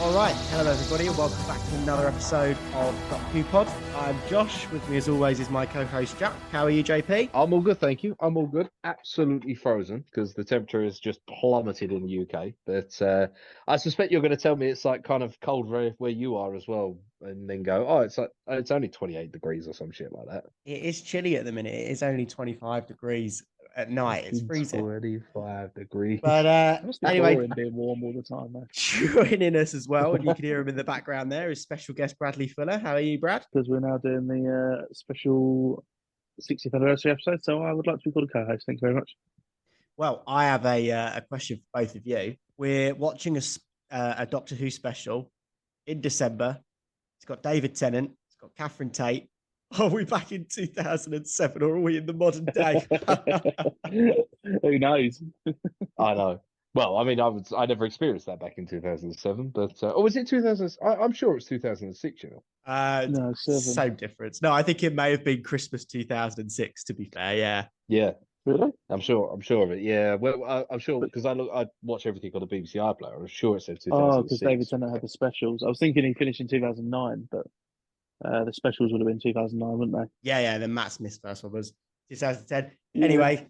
All right, hello everybody, and welcome back to another episode of Doctor Who Pod. I'm Josh. With me, as always, is my co-host Jack. How are you, JP? I'm all good, thank you. I'm all good. Absolutely frozen because the temperature has just plummeted in the UK. But I suspect you're going to tell me it's like kind of cold where you are as well, and then go, oh, it's only 28 degrees or some shit like that. It is chilly at the minute. It is only 25 degrees at night. It's freezing. 25 degrees. But Must be anyway, boring being warm all the time, though. joining us as well, and you can hear him in the background there, is special guest Bradley Fuller. How are you, Brad? Because we're now doing the special 60th anniversary episode, so I would like to be called a co-host. Thanks very much. Well, I have a question for both of you. We're watching a Doctor Who special in December. It's got David Tennant. It's got Catherine Tate. Are we back in 2007 or are we in the modern day? Who knows? I know. Well, I mean, I never experienced that back in 2007, but or was it 2000? I'm sure it's 2006. You know. No, 7. Same difference. No, I think it may have been Christmas 2006. To be fair, yeah. Yeah. Really? I'm sure of it. Yeah. Well, I'm sure because I watch everything on the BBC iPlayer. I'm sure it said 2006. Oh, because David Tennant had the specials. I was thinking he finished in 2009, but the specials would have been 2009, wouldn't they? Yeah. Then Matt Smith's first one was 2010. Yeah. Anyway,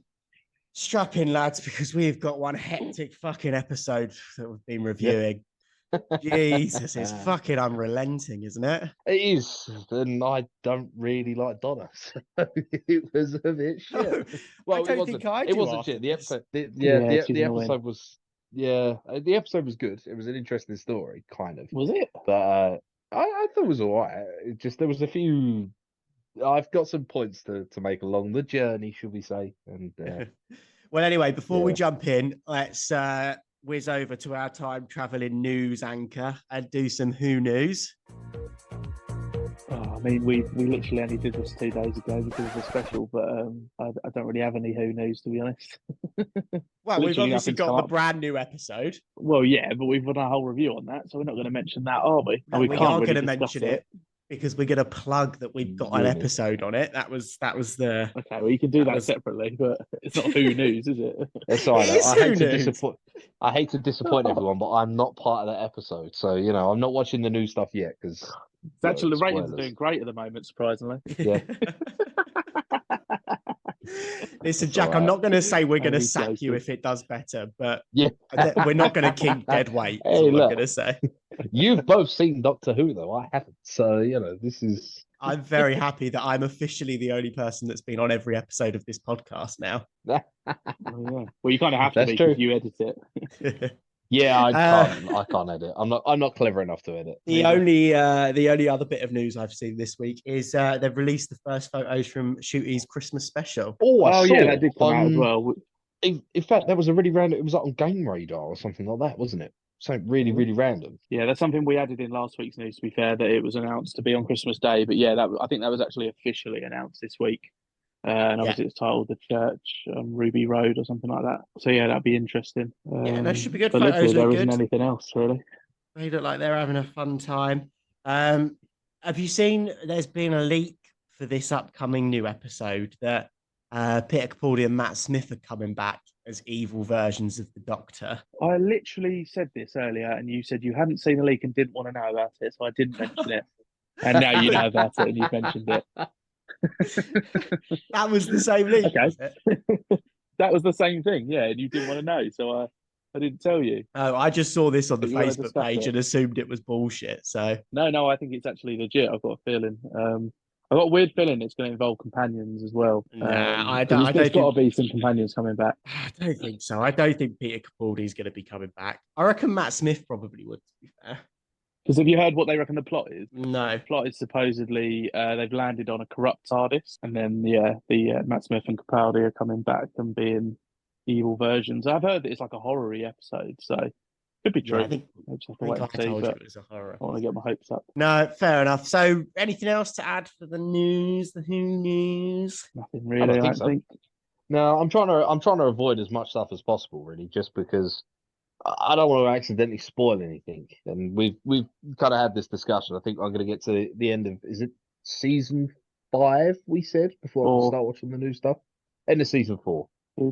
strap in, lads, because we've got one hectic fucking episode that we've been reviewing. Jesus, it's fucking unrelenting, isn't it? It is, and I don't really like Donna, so it was a bit shit. Well, I don't think I do. It wasn't shit. The episode, the episode was, the episode was good. It was an interesting story, kind of. Was it? But I thought it was all right. It just there was a few. I've got some points to make along the journey, should we say? And well, anyway, before we jump in, let's whiz over to our time traveling news anchor and do some Who news. Oh, I mean, we literally only did this 2 days ago because of the special, but I don't really have any Who news, to be honest. Well, we've obviously got the brand new episode. Well, yeah, but we've done a whole review on that, so we're not going to mention that, are we? No, we are going to mention it because we're going to plug that we've got an episode on it. That was the. Okay, well, you can do that separately, but it's not Who news, is it? It's all right. I hate to disappoint everyone, but I'm not part of that episode, so you know I'm not watching the new stuff yet because actually the ratings are doing great at the moment, surprisingly. Yeah. Listen, Jack, I'm not going to say we're going to sack you if it does better, but we're not going to keep dead weight. Hey, I'm going to say. You've both seen Doctor Who, though. I haven't. So, you know, this is... I'm very happy that I'm officially the only person that's been on every episode of this podcast now. Well, you kind of have to be because you edit it. Yeah, I can't edit. I'm not clever enough to edit. The only other bit of news I've seen this week is they've released the first photos from Shooty's Christmas special. Oh, yeah, that did come out as well. In fact, that was a really random. It was like on Game Radar or something like that, wasn't it? Something really, really random. Yeah, that's something we added in last week's news. To be fair, that it was announced to be on Christmas Day, but yeah, I think that was actually officially announced this week. And obviously it's titled The Church on Ruby Road or something like that. So yeah, that'd be interesting. That should be good. But Photos there look isn't good. Anything else really. They look like they're having a fun time. Have you seen? There's been a leak for this upcoming new episode that Peter Capaldi and Matt Smith are coming back as evil versions of the Doctor. I literally said this earlier, and you said you hadn't seen the leak and didn't want to know about it, so I didn't mention it. And now you know about it, and you've mentioned it. That was the same leak. Okay. That was the same thing, yeah, and you didn't want to know, so I didn't tell you. Oh, I just saw this on the Facebook page and assumed it was bullshit. So no, I think it's actually legit. I've got a feeling. I've got a weird feeling it's going to involve companions as well. I don't. There's got to be some companions coming back. I don't think so. I don't think Peter Capaldi's going to be coming back. I reckon Matt Smith probably would, to be fair. Because have you heard what they reckon the plot is? No. The plot is supposedly they've landed on a corrupt TARDIS, and then the Matt Smith and Capaldi are coming back and being evil versions. I've heard that it's like a horror-y episode, so could be true. Yeah, I think I told you it was a horror. I want to get my hopes up. No, fair enough. So, anything else to add for the news? The Who news? Nothing really. I don't think. No, I'm trying to avoid as much stuff as possible, really, just because I don't want to accidentally spoil anything. And we've kind of had this discussion. I think I'm going to get to the end of, is it season 5? We said before I can start watching the new stuff. End of season 4.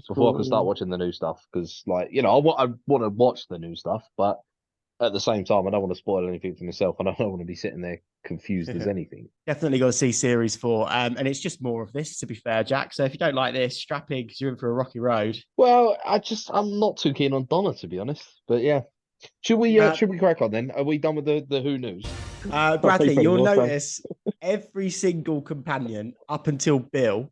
Before I can start watching the new stuff, because, like, you know, I want to watch the new stuff, but at the same time, I don't want to spoil anything for myself, and I don't want to be sitting there confused as anything. Definitely got to see series 4. And it's just more of this, to be fair, Jack. So if you don't like this, strap in because you're in for a rocky road. Well, I'm not too keen on Donna, to be honest. But yeah, should we crack on then? Are we done with the Who News? Bradley, pretty you'll awesome. notice every single companion up until Bill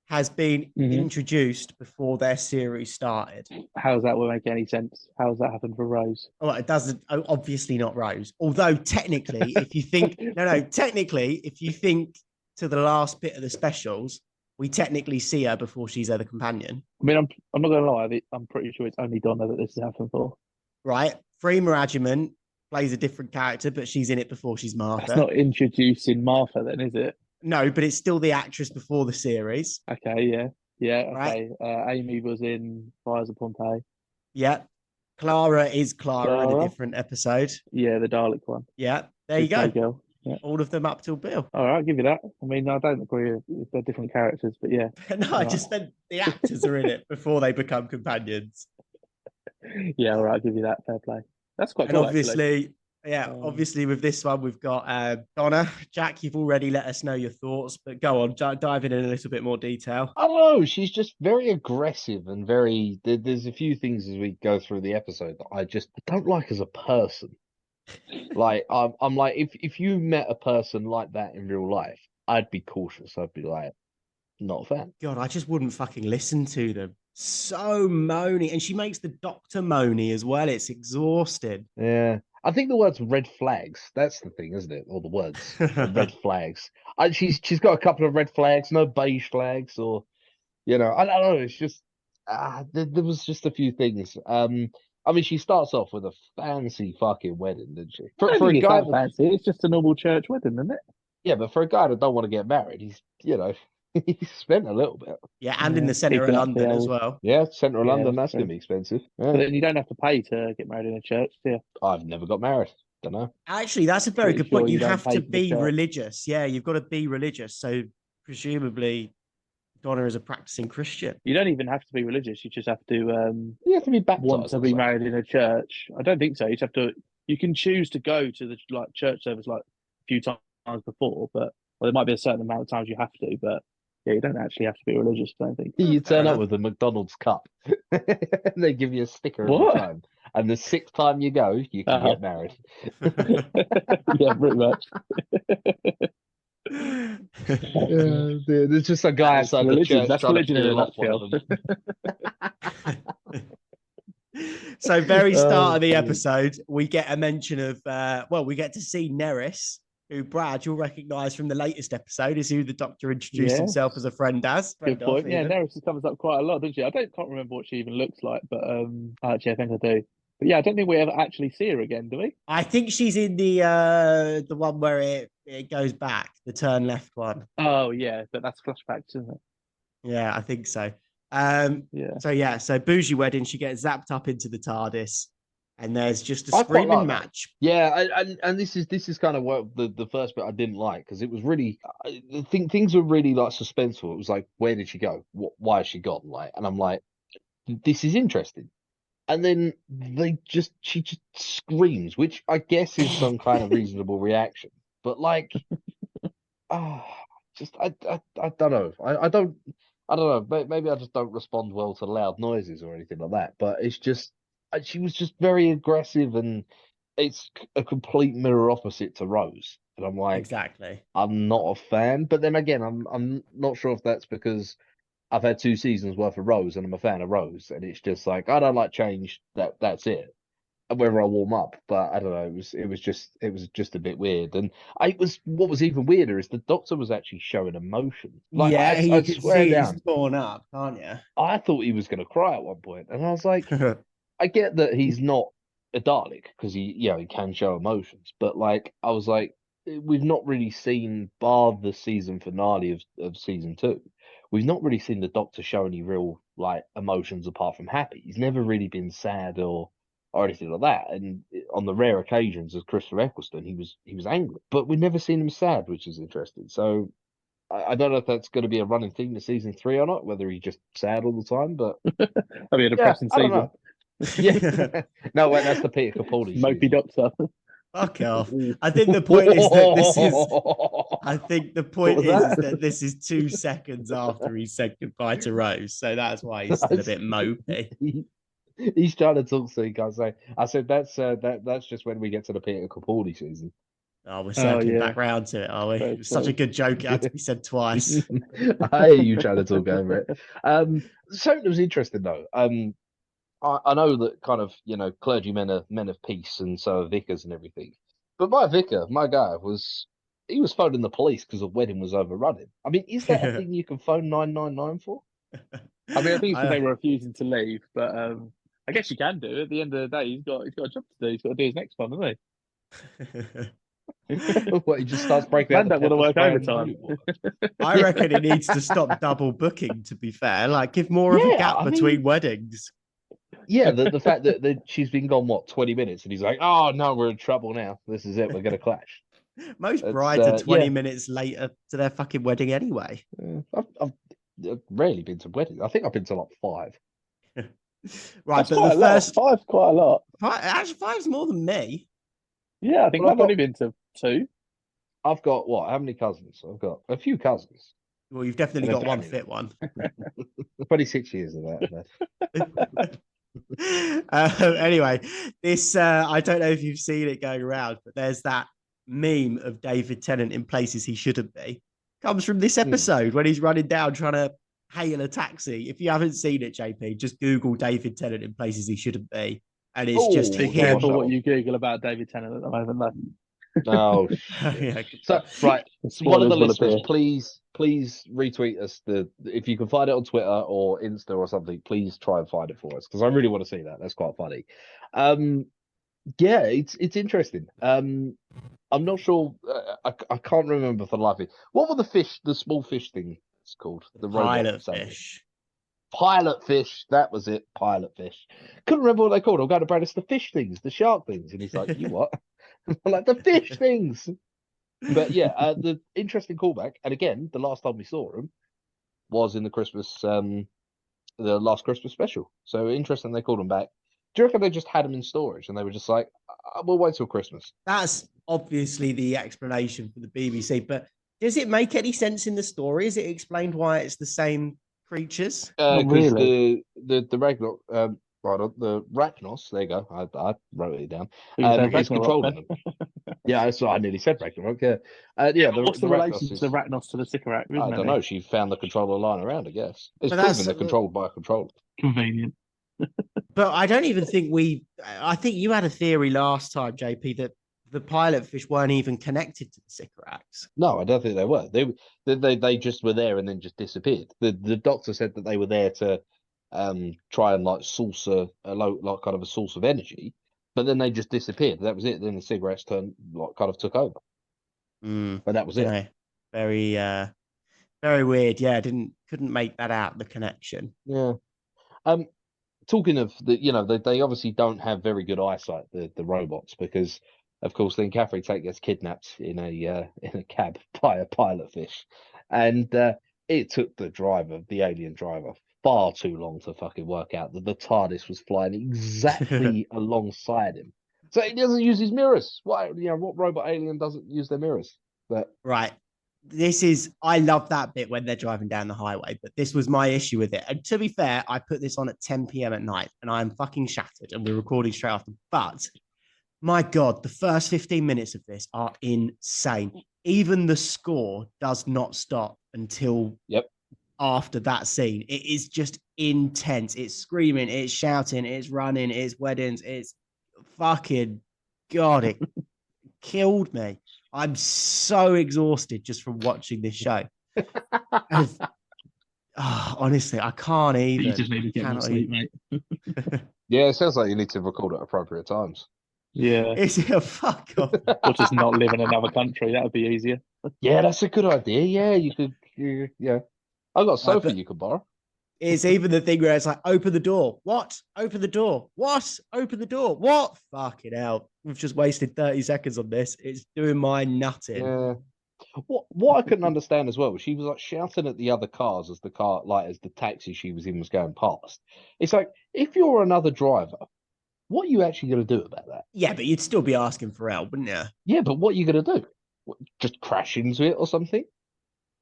has been introduced before their series started. How does that will make any sense? How does that happen for Rose? Well, it doesn't. Obviously not Rose. Although technically, if you think technically, if you think to the last bit of the specials, we technically see her before she's other companion. I mean, I'm not gonna lie. I'm pretty sure it's only Donna that this has happened for. Right? Freema Agyeman plays a different character, but she's in it before she's Martha. That's not introducing Martha, then, is it? No, but it's still the actress before the series. Okay, yeah, Right. okay. Amy was in Fires of Pompeii. Yeah. Clara is Clara in a different episode. Yeah, the Dalek one. Yeah, there you go. Girl. Yeah. All of them up till Bill. All right, I'll give you that. I mean, I don't agree if they're different characters, but yeah. No, I just meant the actors are in it before they become companions. Yeah, all right, I'll give you that. Fair play. That's quite And cool, obviously, obviously with this one, we've got Donna. Jack, you've already let us know your thoughts, but go on, dive in a little bit more detail. I don't know. She's just very aggressive and very. There's a few things as we go through the episode that I don't like as a person. Like I'm like, if you met a person like that in real life, I'd be cautious. I'd be like, not a fan. God, I just wouldn't fucking listen to them. So moany, and she makes the doctor moany as well. It's exhausting. Yeah, I think the word's red flags. That's the thing, isn't it? Or the words red flags. She's got a couple of red flags, no beige flags, or I don't know. It's just there was just a few things. I mean, she starts off with a fancy fucking wedding, didn't she? For a guy fancy, it's just a normal church wedding, isn't it? Yeah, but for a guy that don't want to get married, he's he's spent a little bit. Yeah, and in the centre of London as well. Yeah, centre of London, that's going to be expensive. Yeah. But then you don't have to pay to get married in a church, do you? I've never got married. Don't know. Actually, that's a very good point. You have to be church. religious. Yeah, you've got to be religious. So presumably Donna is a practicing Christian. You don't even have to be religious. You just have to you have to be baptized. Want to be married in a church. I don't think so. You just have to. You can choose to go to the church service a few times before, but there might be a certain amount of times you have to. But yeah, you don't actually have to be religious. I don't think. You turn up with a McDonald's cup. They give you a sticker every time. And the 6th time you go, you can get married. Yeah, pretty much. There's just a guy outside the church. That's religion in a nutshell. So very start of the episode, we get a mention of we get to see Nerys, who Brad you'll recognise from the latest episode is who the Doctor introduced himself as a friend as. Good point. Yeah, Nerys comes up quite a lot, doesn't she? I can't remember what she even looks like, but actually I think I do. But yeah, I don't think we ever actually see her again, do we? I think she's in the one where it goes back, the turn left one. Oh yeah, but that's flashbacks, isn't it? Yeah, I think so. So bougie wedding, she gets zapped up into the TARDIS, and there's just a screaming match. Yeah, and this is kind of what the first bit I didn't like, because it was really things were really suspenseful. It was like, where did she go? Why has she gone? And I'm like, this is interesting. And then she just screams, which I guess is some kind of reasonable reaction. But I don't know. I don't know. Maybe I just don't respond well to loud noises or anything like that. But it's just she was just very aggressive, and it's a complete mirror opposite to Rose. And I'm like, exactly. I'm not a fan. But then again, I'm not sure if that's because I've had 2 seasons worth of Rose, and I'm a fan of Rose, and it's just like I don't like change. That's it. Whether I warm up, but I don't know. It was just a bit weird, and what was even weirder is the Doctor was actually showing emotion. You can see he's torn up, can't you? I thought he was going to cry at one point, and I was like, I get that he's not a Dalek because he can show emotions, but I was like, we've not really seen, bar the season finale of season 2. We've not really seen the Doctor show any real emotions apart from happy. He's never really been sad or anything like that. And on the rare occasions as Christopher Eccleston, he was angry, but we've never seen him sad, which is interesting. So I don't know if that's going to be a running theme to season 3 or not, whether he's just sad all the time. But I mean, a depressing season. Yeah. No, wait, that's the Peter Capaldi Mopey season. doctor. Fuck off. I think the point is that this is. I What think the point was is that? that this is 2 seconds after he said goodbye to Rose, so that's why he's still a bit mopey. He's trying to talk so he can't say. I said that's just when we get to the Peter Capaldi season. Oh, we're circling yeah. back round to it, are we? Very It was such a true. good joke. It had to be said twice. I hear you trying to talk over it. Something that was interesting though. I know that kind of clergymen are men of peace, and so are vicars and everything. But my vicar, my guy, he was phoning the police because the wedding was overrunning. I mean, is that a thing you can phone 999 for? I mean, I think it's because I- they were refusing to leave, but I guess you can do it. At the end of the day, he's got a job to do. He's got to do his next one, hasn't he? What, he just starts breaking Man, out the that would have pepper worked spray and overtime. holy water. I reckon it needs to stop double booking, to be fair. Like, give more of a Yeah, gap I between mean- weddings. Yeah, the fact that she's been gone, what, 20 minutes, and he's like, oh, no, we're in trouble now. This is it. We're going to clash. Most It's, brides are 20 yeah. minutes later to their fucking wedding anyway. I've rarely been to weddings. I think I've been to like 5. Right, That's but quite the a lot. first Five's quite a lot. actually 5's more than me. Yeah, I think Well, I've only been to 2. I've got what? How many cousins? I've got a few cousins. Well, you've definitely And a got one family. fit one. 26 years of that. Anyway, this I don't know if you've seen it going around, but there's that meme of David Tennant in places he shouldn't be. Comes from this episode when he's running down trying to hail a taxi. If you haven't seen it, JP, just Google David Tennant in places he shouldn't be, and it's just Be Oh, him. careful no. what you Google about David Tennant at the moment, though. Oh, shit. Yeah. So, right. The One of the spoilers will listeners, appear. please retweet us. If you can find it on Twitter or Insta or something, please try and find it for us because I really want to see that. That's quite funny. Yeah, it's interesting. I'm not sure. I can't remember for the life of me. What were the small fish thing it's called? The robot Pilot something. fish. Pilot fish. That was it. Pilot fish. Couldn't remember what they called. I'm going to Brad. It's the fish things, the shark things, and he's like, "You what?" I'm like the fish things. But yeah, the interesting callback, and again, the last time we saw him was in the last Christmas special. So interesting they called him back. Do you reckon they just had him in storage and they were just like, we'll wait till Christmas? That's obviously the explanation for the BBC, but does it make any sense in the story? Is it explained why it's the same creatures? Oh, Because really? the Ragnarok, the Rachnos, there you go. I wrote it down. You can say Is Ragnarok, controlling then. them. Yeah, that's what I nearly said Ragnarok. Yeah, yeah. What's the Rachnos relation to is, the Rachnos to the Sycorax? I don't know. She found the controller lying around. I guess it's But proven that's- they're controlled by a controller. Convenient. But I don't even think I think you had a theory last time, JP, that the pilot fish weren't even connected to the Sycorax. No, I don't think they were. They just were there and then just disappeared. The doctor said that they were there to try and like source a like kind of a source of energy, but then they just disappeared. That was it. Then the cigarettes kind of took over. But that was it. Yeah, very very weird. Yeah, couldn't make that out, the connection. Yeah. Talking of they obviously don't have very good eyesight, the robots, because of course then Catherine Tate gets kidnapped in a cab by a pilot fish, and it took the alien driver far too long to fucking work out that the TARDIS was flying exactly alongside him. So he doesn't use his mirrors. What robot alien doesn't use their mirrors? But Right. I love that bit when they're driving down the highway, but this was my issue with it. And to be fair, I put this on at 10 p.m. at night and I'm fucking shattered and we're recording straight after. But my God, the first 15 minutes of this are insane. Even the score does not stop until after that scene. It is just intense. It's screaming, it's shouting, it's running, it's weddings, it's fucking God, it killed me. I'm so exhausted just from watching this show. Honestly, I can't even. You just need to get more sleep, mate. yeah, it sounds like you need to record at appropriate times. Yeah. It's a fuck off. Or just not live in another country. That would be easier. Yeah, that's a good idea. Yeah, you could. Yeah, I got a sofa you could borrow. It's even the thing where it's like, open the door. What? Open the door. What? Open the door. What? Fucking hell. We've just wasted 30 seconds on this. It's doing my nutting. Yeah. What I couldn't understand as well was she was like shouting at the other cars as the taxi she was in was going past. It's like, if you're another driver, what are you actually going to do about that? Yeah, but you'd still be asking for help, wouldn't you? Yeah, but what are you going to do? What, just crash into it or something?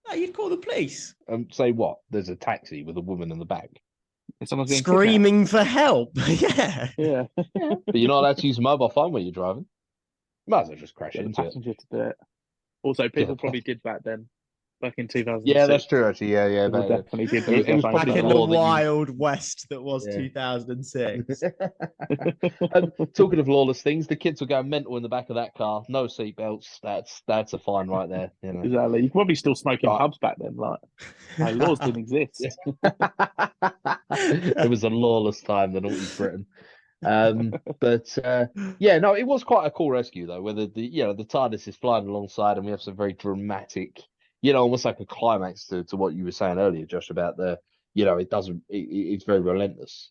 No, you'd call the police. And say what? There's a taxi with a woman in the back. Someone's getting Screaming for help. Yeah. Yeah. Yeah, but you're not allowed to use a mobile phone when you're driving. Might as well just crash The into it. passenger to do it. Also, people Yeah. probably did back then, back in 2006. Yeah, that's true. Actually, yeah. People definitely did. It was Back probably in a the law that you- wild west that was Yeah. 2006. And talking of lawless things, the kids were going mental in the back of that car. No seatbelts. That's a fine right there. You know. Exactly. You could probably still smoke in Right. pubs back then. Like, no, laws didn't exist. It was a lawless time, the naughty Britain. But yeah, no, it was quite a cool rescue though, where the TARDIS is flying alongside, and we have some very dramatic, almost like a climax to what you were saying earlier, Josh, about it's very relentless.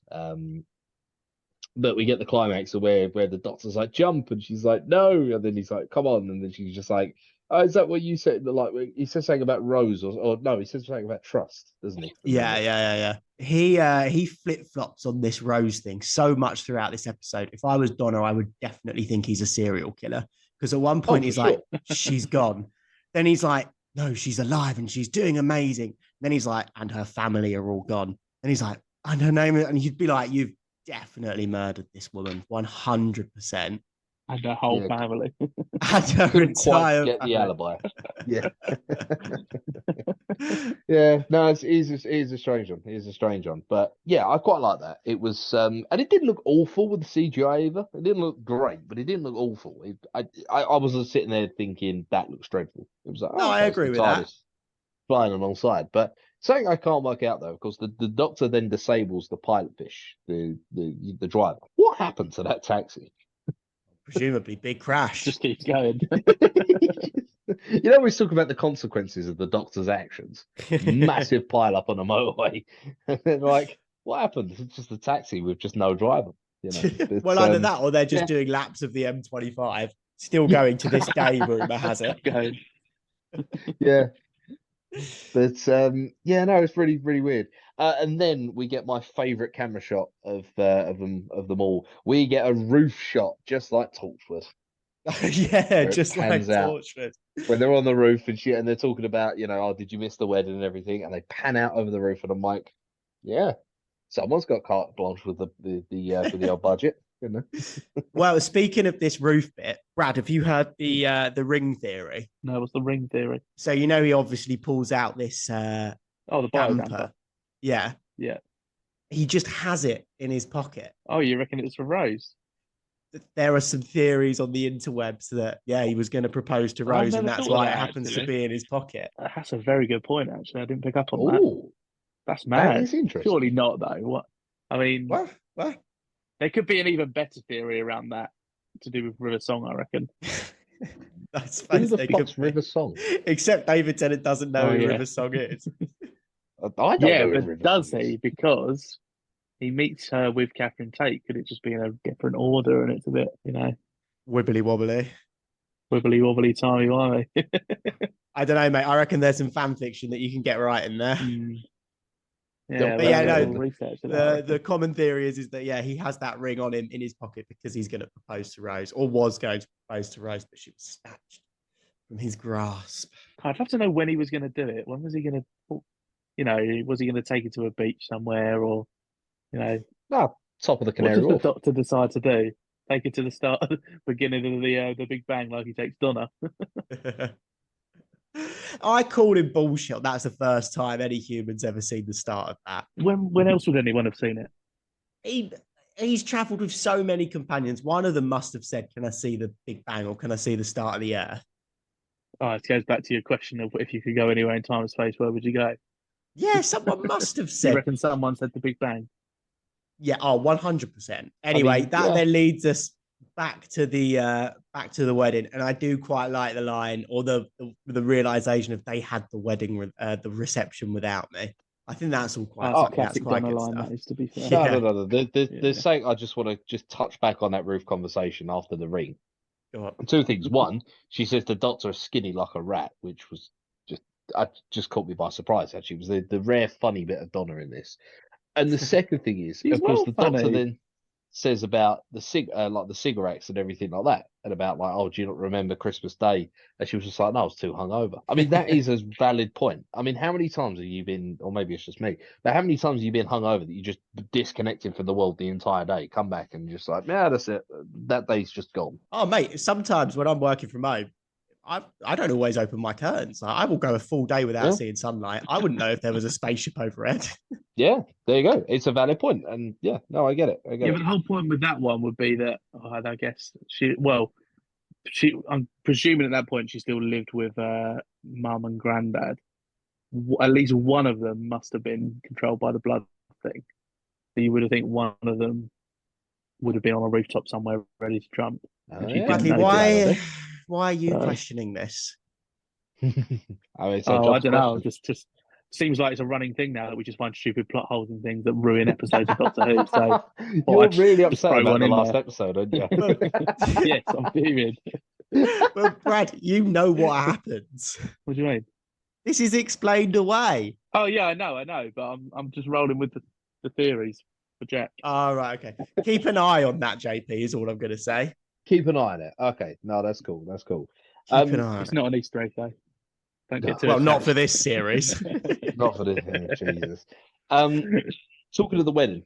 But we get the climax of where the doctor's like, jump, and she's like, no, and then he's like, come on, and then she's just like, oh, is that what you said? Like, he says something about Rose, or no, he says something about trust, doesn't he? Yeah. He flip flops on this Rose thing so much throughout this episode. If I was Donna, I would definitely think he's a serial killer, because at one point he's like, she's gone. Then he's like, no, she's alive and she's doing amazing. Then he's like, and her family are all gone. And he's like, and her name, and you'd be like, you've definitely murdered this woman 100%. And her whole family. And her Couldn't quite entire get the family. alibi. Yeah. Yeah, no, it is a strange one. It is a strange one. But yeah, I quite like that. It was and it didn't look awful with the CGI either. It didn't look great, but it didn't look awful. I wasn't sitting there thinking that looks dreadful. It was like, No, I agree with that. Flying alongside. But something I can't work out though, of course, the doctor then disables the pilot fish, the driver. What happened to that taxi? Presumably big crash. Just keeps going. We talk about the consequences of the doctor's actions. Massive pile up on a motorway. And then like, what happened? It's just a taxi with just no driver. Well, either that or they're just doing laps of the M25, still going to this day, rumor has it. Going. Yeah. But no, it's really, really weird. And then we get my favourite camera shot of them all. We get a roof shot, just like Torchwood. Yeah, just like Torchwood. When they're on the roof and they're talking about, oh, did you miss the wedding and everything? And they pan out over the roof, and I'm like, yeah, someone's got carte blanche with the old budget. Well, speaking of this roof bit, Brad, have you heard the ring theory? No, what's the ring theory? So he obviously pulls out this the bio. Yeah. He just has it in his pocket. Oh, you reckon it's for Rose? There are some theories on the interwebs that he was going to propose to Rose, and that's why it happens to be in his pocket. That's a very good point, actually. I didn't pick up on that. That's mad. That is interesting. Surely not, though. What? I mean, What? There could be an even better theory around that to do with River Song, I reckon. I suppose they could. River Song? Except David Tennant doesn't know who River Song is. I don't know who but does he? Because he meets her with Catherine Tate. Could it just be in a different order, and it's a bit, Wibbly wobbly, timey-wimey? I don't know, mate. I reckon there's some fan fiction that you can get right in there. Yeah, the common theory is that he has that ring on him in his pocket because he's going to propose to Rose, or was going to propose to Rose, but she was snatched from his grasp. I'd love to know when he was going to do it. When was he going to, was he going to take her to a beach somewhere, or, no, top of the Canary Wharf. What does the doctor decide to do? Take her to the start, beginning of the Big Bang, like he takes Donna. I called him bullshit. That's the first time any human's ever seen the start of that. When else would anyone have seen it? He's travelled with so many companions. One of them must have said, "Can I see the Big Bang, or can I see the start of the Earth?" Oh, it goes back to your question of if you could go anywhere in time and space, where would you go? Yeah, someone must have said. You reckon someone said the Big Bang? Yeah, 100%. Anyway, then leads us back to the wedding, and I do quite like the line, or the realization of they had the wedding, the reception without me. I think that's all quite. Classic Donna line. That is, to be fair. No. There's something I just want to touch back on that roof conversation after the ring. Go on. Two things. One, she says the Doctor is skinny like a rat, which was just caught me by surprise. Actually, it was the rare funny bit of Donna in this. And the second thing is, He's of course, well the Doctor funny. then says about like the cigarettes and everything like that, and about like, oh, do you not remember Christmas Day? And she was just like, no, I was too hungover. I mean, that is a valid point. I mean, how many times have you been, or maybe it's just me, but how many times have you been hungover that you just disconnected from the world the entire day, come back and just like, yeah, that's it. That day's just gone. Oh, mate, sometimes when I'm working from home, I don't always open my curtains. Like, I will go a full day without Yeah. seeing sunlight. I wouldn't know if there was a spaceship overhead. Yeah, there you go. It's a valid point, and yeah, no, I get it. I get Yeah, it. but the whole point with that one would be that I guess I'm presuming at that point she still lived with mum and granddad. At least one of them must have been controlled by the blood thing. So you would have think one of them would have been on a rooftop somewhere ready to jump. And she Yeah. didn't Bradley, know that. why are you So- questioning this? I mean, Oh, I don't know. Just seems like it's a running thing now that we just find stupid plot holes and things that ruin episodes of Doctor Who. So you're I'd really just upset throw about one the in last there. episode, aren't you? Yes, I'm fuming. Well, Brad, you know what happens. What do you mean? This is explained away. Oh yeah, I know, but I'm just rolling with the theories for Jack. All right, okay. Keep an eye on that, JP, is all I'm going to say. Keep an eye on it. Okay, no, that's cool. That's cool. Keep an eye on It's it. not an Easter egg though. Don't get too Well, not attached. for this series. Not for this. Jesus. Talking of the wedding.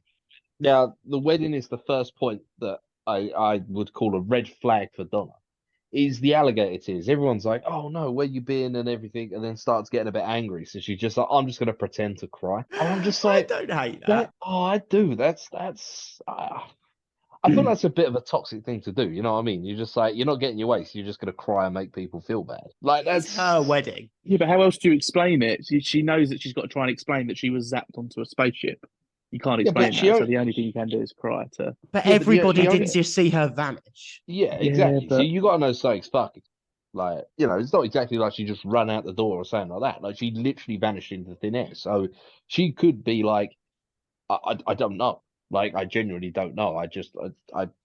Now, the wedding is the first point that I would call a red flag for Donna. Is the alligator tears. Everyone's like, oh no, where you been and everything, and then starts getting a bit angry. So she's just like, I'm just gonna pretend to cry. And I'm just like, I don't hate that. oh, I do. I thought that's a bit of a toxic thing to do. You know what I mean? You're just like, you're not getting your way, so you're just gonna cry and make people feel bad. Like It's that's her wedding. Yeah, but how else do you explain it? She knows that she's got to try and explain that she was zapped onto a spaceship. You can't Yeah, but explain she that, so only- the only thing you can do is cry to. But Yeah, but everybody the did only- just see her vanish. Yeah, Yeah, exactly. So but- you got to know something's fucking. Like, you know, it's not exactly like she just ran out the door or something like that. Like, she literally vanished into thin air. So she could be like, I don't know. Like, I genuinely don't know. I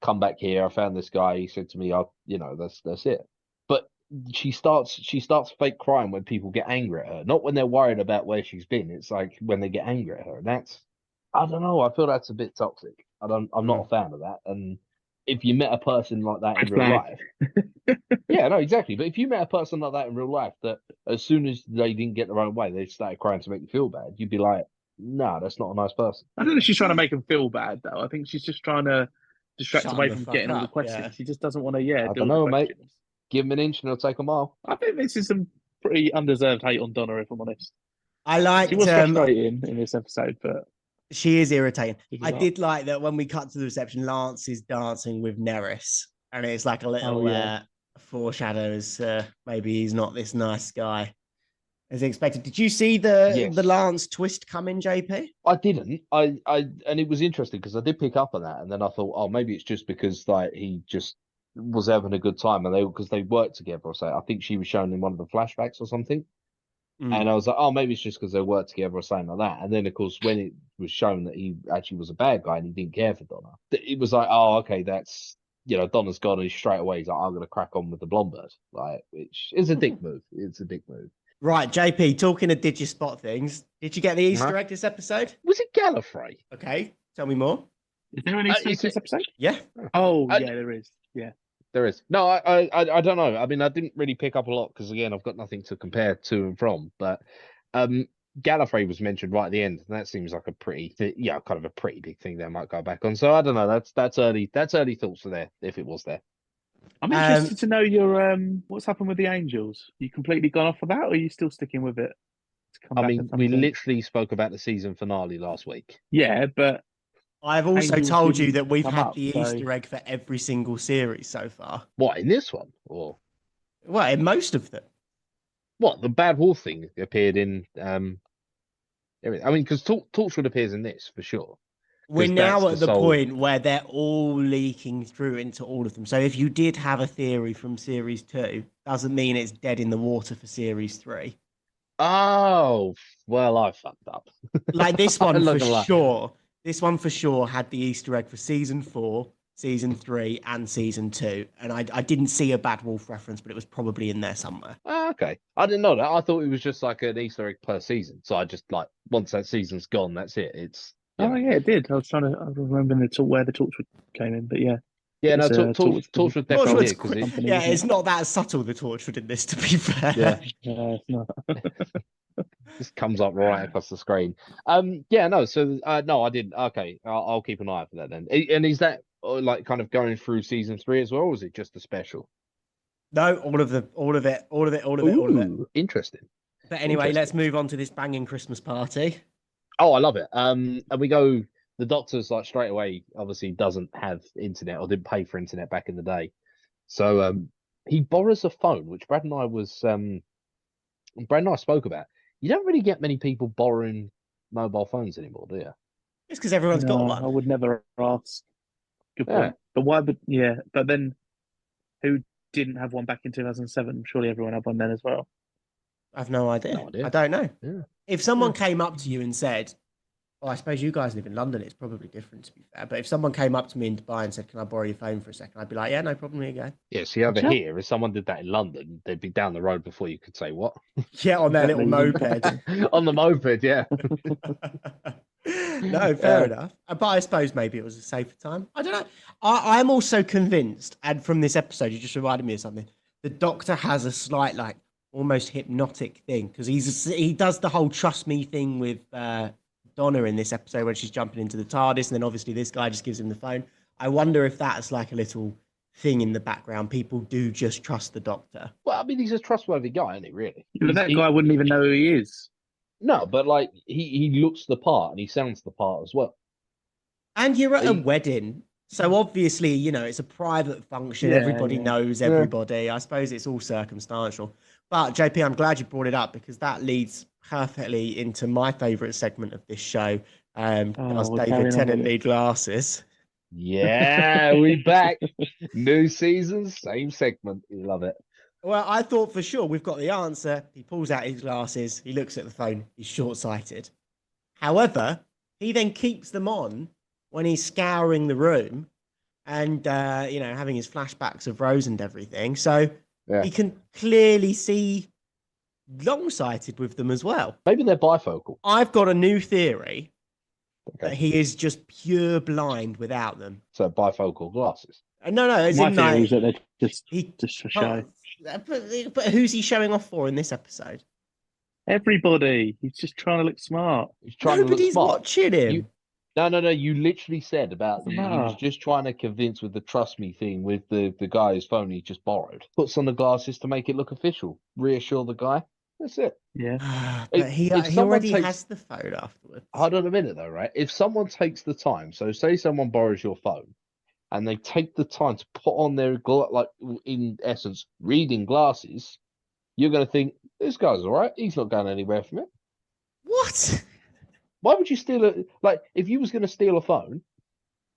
come back here. I found this guy. He said to me, you know, that's it. But she starts fake crying when people get angry at her. Not when they're worried about where she's been. It's like when they get angry at her. And that's, I don't know. I feel that's a bit toxic. I'm not a fan of that. And if you met a person like that in Red real flag. life, yeah, no, exactly. But if you met a person like that in real life, that as soon as they didn't get their own way, they started crying to make you feel bad, you'd be like, nah, that's not a nice person. I don't know if she's trying to make him feel bad though. I think she's just trying to distract Shut away the from fuck getting all the up, questions. yeah. She just doesn't want to, I deal don't with know, the mate. questions. Give them an inch and they'll take a mile. I think this is some pretty undeserved hate on Donna, if I'm honest. I liked She was frustrating in this episode, but she is irritating. She I was did like that when we cut to the reception, Lance is dancing with Neris, and it's like a little yeah. foreshadows maybe he's not this nice guy as expected. Did you see the Yes. Lance twist coming, JP? I didn't. And it was interesting because I did pick up on that, and then I thought, oh, maybe it's just because like he just was having a good time, and because they worked together or so. I think she was shown in one of the flashbacks or something, and I was like, oh, maybe it's just because they worked together or something like that. And then of course, when it was shown that he actually was a bad guy and he didn't care for Donna, it was like, oh, okay, that's, you know, Donna's gone, and straight away he's like, I'm gonna crack on with the blonde bird, like, which is a dick move. It's a dick move. Right, JP, talking of did you spot things? Did you get the Easter egg this episode? Was it Gallifrey? Okay, tell me more. is there an Easter egg is this it- episode? Yeah. Oh, I- yeah, there is. Yeah. There is. No, I don't know. I mean, I didn't really pick up a lot because again, I've got nothing to compare to and from. But Gallifrey was mentioned right at the end, and that seems like a pretty, kind of a pretty big thing they might go back on. So I don't know. That's early. That's early thoughts are there if it was there. I'm interested to know your what's happened with the Angels. You completely gone off of that, or are you still sticking with it? To come I back mean, at some we point? literally spoke about the season finale last week. Yeah, but I've also Angels told you didn't that we've come had up, the so- Easter egg for every single series so far. What, in this one, or Well, in most of them. what? The Bad Wolf thing appeared in everything. I mean, because Torchwood appears in this for sure. We're 'Cause now that's at the the sole- point where they're all leaking through into all of them. So if you did have a theory from series 2, doesn't mean it's dead in the water for series 3. Oh, well, I fucked up. Like this one I'm not for gonna lie. sure. This one for sure had the Easter egg for season 4, season 3 and season 2, and I didn't see a Bad Wolf reference, but it was probably in there somewhere. Okay. I didn't know that. I thought it was just like an Easter egg per season. So I just like once that season's gone, that's it. It's Oh yeah, it did. I was remembering where the Torchwood came in, but yeah. yeah. No, Torchwood Torchwood definitely Torchwood's here because company, yeah, isn't it? it's not that subtle, the Torchwood in this, to be fair. Yeah. Yeah, it's not. just comes up right across the screen. Yeah, no. So no, I didn't. Okay, I'll keep an eye out for that then. And is that like kind of going through season 3 as well, or is it just a special? No, all of it. Ooh, interesting. But anyway, let's Interesting. move on to this banging Christmas party. Oh, I love it. And we go. The doctor's like straight away. Obviously, doesn't have internet or didn't pay for internet back in the day. So he borrows a phone, which Brad and I spoke about. You don't really get many people borrowing mobile phones anymore, do you? It's because everyone's got No, one. I would never ask. Good Yeah. point. But why? But yeah, but then who didn't have one back in 2007? Surely everyone had one then as well. I've no idea. No idea. I don't know. Yeah. If someone came up to you and said, "Oh, I suppose you guys live in London, it's probably different, to be fair." But if someone came up to me in Dubai and said, "Can I borrow your phone for a second?" I'd be like, "Yeah, no problem. Here you go." Yeah, see over Sure. here, if someone did that in London, they'd be down the road before you could say what. Yeah, on their little Exactly. moped. On the moped, yeah. No, fair enough. But I suppose maybe it was a safer time. I don't know. I'm also convinced, and from this episode, you just reminded me of something. The Doctor has a slight, like, almost hypnotic thing because he does the whole trust me thing with Donna in this episode when she's jumping into the TARDIS, and then obviously this guy just gives him the phone. I wonder if that's like a little thing in the background. People do just trust the Doctor. Well, I mean, he's a trustworthy guy, isn't he, really? But that guy wouldn't even know who he is. No, but like, he looks the part and he sounds the part as well. And you're at a wedding, so obviously, you know, it's a private function. Yeah, Everybody yeah. knows everybody. I suppose it's all circumstantial. But JP, I'm glad you brought it up because that leads perfectly into my favourite segment of this show. Does we're David carrying on Tennant with it. need glasses? Yeah, we back. New season, same segment. You love it. Well, I thought for sure we've got the answer. He pulls out his glasses. He looks at the phone. He's short-sighted. However, he then keeps them on when he's scouring the room and, you know, having his flashbacks of Rose and everything. So he can clearly see long-sighted with them as well. Maybe they're bifocal. I've got a new theory that he is just pure blind without them. So bifocal glasses. No, it's My in theory is like, that they're just for show. but who's he showing off for in this episode? Everybody. He's just trying to look smart. He's trying to look Nobody's smart. watching him. No. You literally said about he was just trying to convince with the trust me thing with the guy's phone he just borrowed. Puts on the glasses to make it look official. Reassure the guy. That's it. Yeah. But he already has the phone afterwards. Hold on a minute though, right? If someone takes the time, so say someone borrows your phone and they take the time to put on their like in essence reading glasses, you're going to think this guy's all right. He's not going anywhere from it. What? Why would you steal it? Like, if you was going to steal a phone,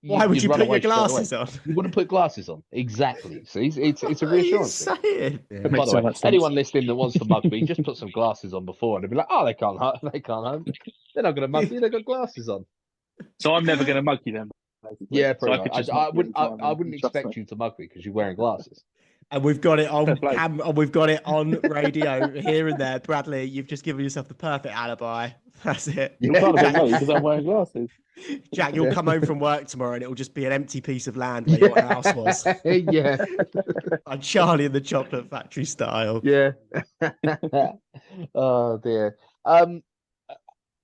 why would you run put away your straight away. glasses on? You wouldn't put glasses on. Exactly. See, it's a What are you reassurance thing. saying? That By makes the so way, much sense. anyone listening that wants to mug me, just put some glasses on before, and they'll be like, "Oh, they can't hurt. They can't hurt. They're not going to mug me. They've got glasses on." So I'm never going to mug you then. Basically. Yeah, So pretty I could much. just I mug you wouldn't. anytime I and wouldn't trust expect me. you to mug me because you're wearing glasses. And we've got it on Fair play. and we've got it on radio here and there. Bradley, you've just given yourself the perfect alibi. That's it. You can't have me because I'm wearing glasses. Jack, you'll come home from work tomorrow and it'll just be an empty piece of land where your house was. Yeah. Like Charlie and the Chocolate Factory style. Yeah. Oh dear.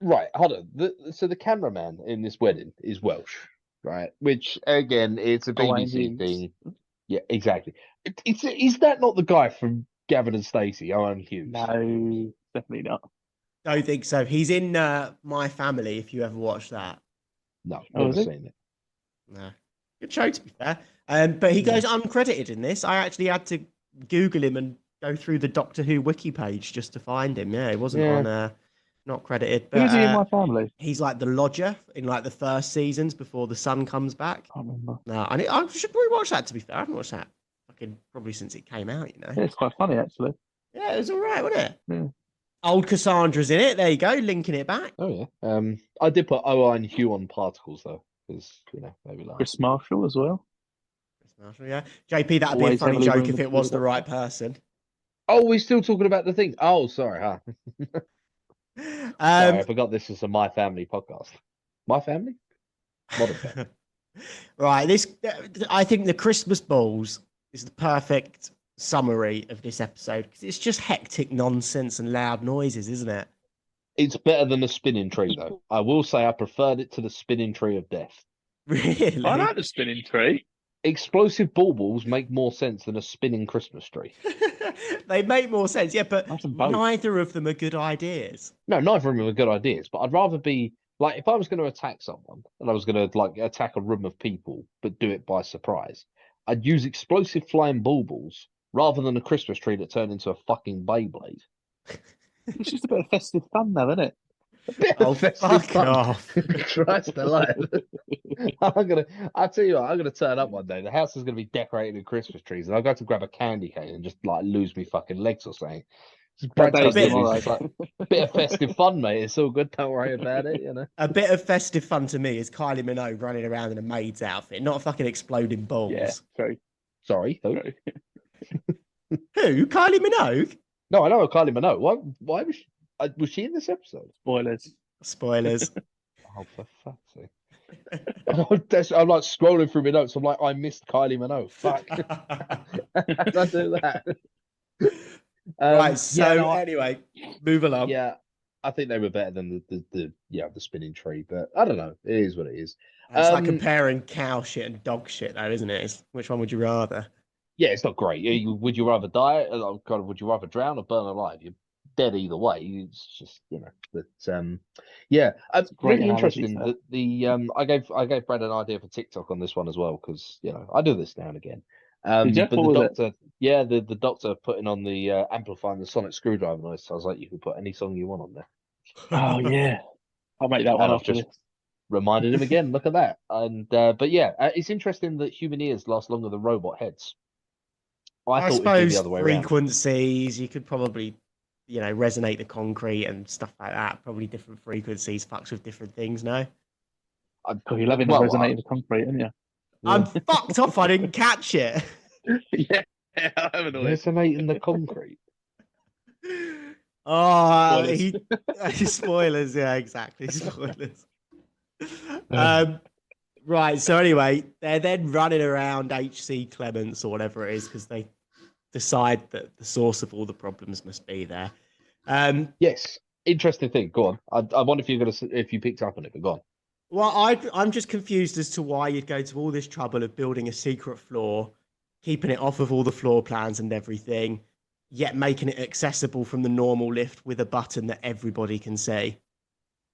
Right, hold on. So the cameraman in this wedding is Welsh, right? Which again, it's a Owen BBC Hughes. thing. Yeah, exactly. Is that not the guy from Gavin and Stacey, Owen Hughes? No, definitely not. Don't think so. He's in My Family, if you ever watched that. No, Oh, never is it? seen it. No. Good show, to be fair. But he goes uncredited in this. I actually had to Google him and go through the Doctor Who wiki page just to find him. Yeah, he wasn't on not credited. But, Who's he in My Family? he's like the lodger in like the first seasons before the sun comes back. I can't remember. No, I should probably watch that, to be fair. I haven't watched that fucking probably since it came out, you know. Yeah, it's quite funny actually. Yeah, it was all right, wasn't it? Yeah. Old Cassandra's in it. There you go, linking it back. Oh yeah. I did put Owen Hugh on particles though, because maybe like Chris Marshall as well. Marshall, yeah. JP, that'd be a Always funny heavily joke rumoured if to it be was the the right person. Oh, we're still talking about the thing. Oh, sorry, huh? Sorry, I forgot this is a My Family podcast. My Family? Modern Family. Right, I think the Christmas balls is the perfect summary of this episode because it's just hectic nonsense and loud noises, isn't it? It's better than the spinning tree, though. I will say I preferred it to the spinning tree of death. Really? I like the spinning tree. Explosive baubles make more sense than a spinning Christmas tree. They make more sense, yeah, but Have them both. neither of them are good ideas. No, neither of them are good ideas, but I'd rather be like if I was going to attack someone and I was going to like attack a room of people, but do it by surprise, I'd use explosive flying baubles rather than a Christmas tree that turned into a fucking Beyblade. It's just a bit of festive fun, though, isn't it? A bit Oh, of festive fuck fun. off. Christ alive. I'll tell you what, I'm gonna turn up one day. The house is gonna be decorated with Christmas trees, and I'll go to grab a candy cane and just like lose me fucking legs or something. Brad day comes in, tomorrow. he's just like, bit of festive fun, mate. It's all good. Don't worry about it, you know. A bit of festive fun to me is Kylie Minogue running around in a maid's outfit, not fucking exploding balls. Yeah, true. Sorry, who? True. Who? Kylie Minogue? No, I know a Kylie Minogue. Why was she in this episode? Spoilers. Spoilers. Oh, for fuck's sake. I'm like scrolling through my notes. I'm like, I missed Kylie Minogue. Fuck. How did I do that? Right, so yeah, no, anyway, move along. Yeah, I think they were better than the spinning tree, but I don't know. It is what it is. It's like comparing cow shit and dog shit, though, isn't it? Which one would you rather? Yeah, it's not great. Would you rather die? Would you rather drown or burn alive? You're dead either way. It's just but yeah, great really analogy, interesting sir. that the I gave Brad an idea for TikTok on this one as well because I do this now and again. Did you? But What the was doctor, the doctor putting on the amplifying the sonic screwdriver noise. So I was like, you can put any song you want on there. Oh yeah, I'll make that one And I've after just this. reminded him again. Look at that. And but yeah, it's interesting that human ears last longer than robot heads. I thought it'd be the suppose other way around. frequencies, you could probably, resonate the concrete and stuff like that. Probably different frequencies fucks with different things, no? Oh, you're loving the resonating concrete, aren't you? I'm fucked off, I didn't catch it. Yeah, I haven't always. Resonating the concrete. Oh, Spoilers. spoilers, yeah, exactly. Spoilers. Right, so anyway, they're then running around HC Clements or whatever it is because they decide that the source of all the problems must be there. Yes, interesting thing. Go on. I wonder if you picked up on it, but go on. Well, I'm just confused as to why you'd go to all this trouble of building a secret floor, keeping it off of all the floor plans and everything, yet making it accessible from the normal lift with a button that everybody can see.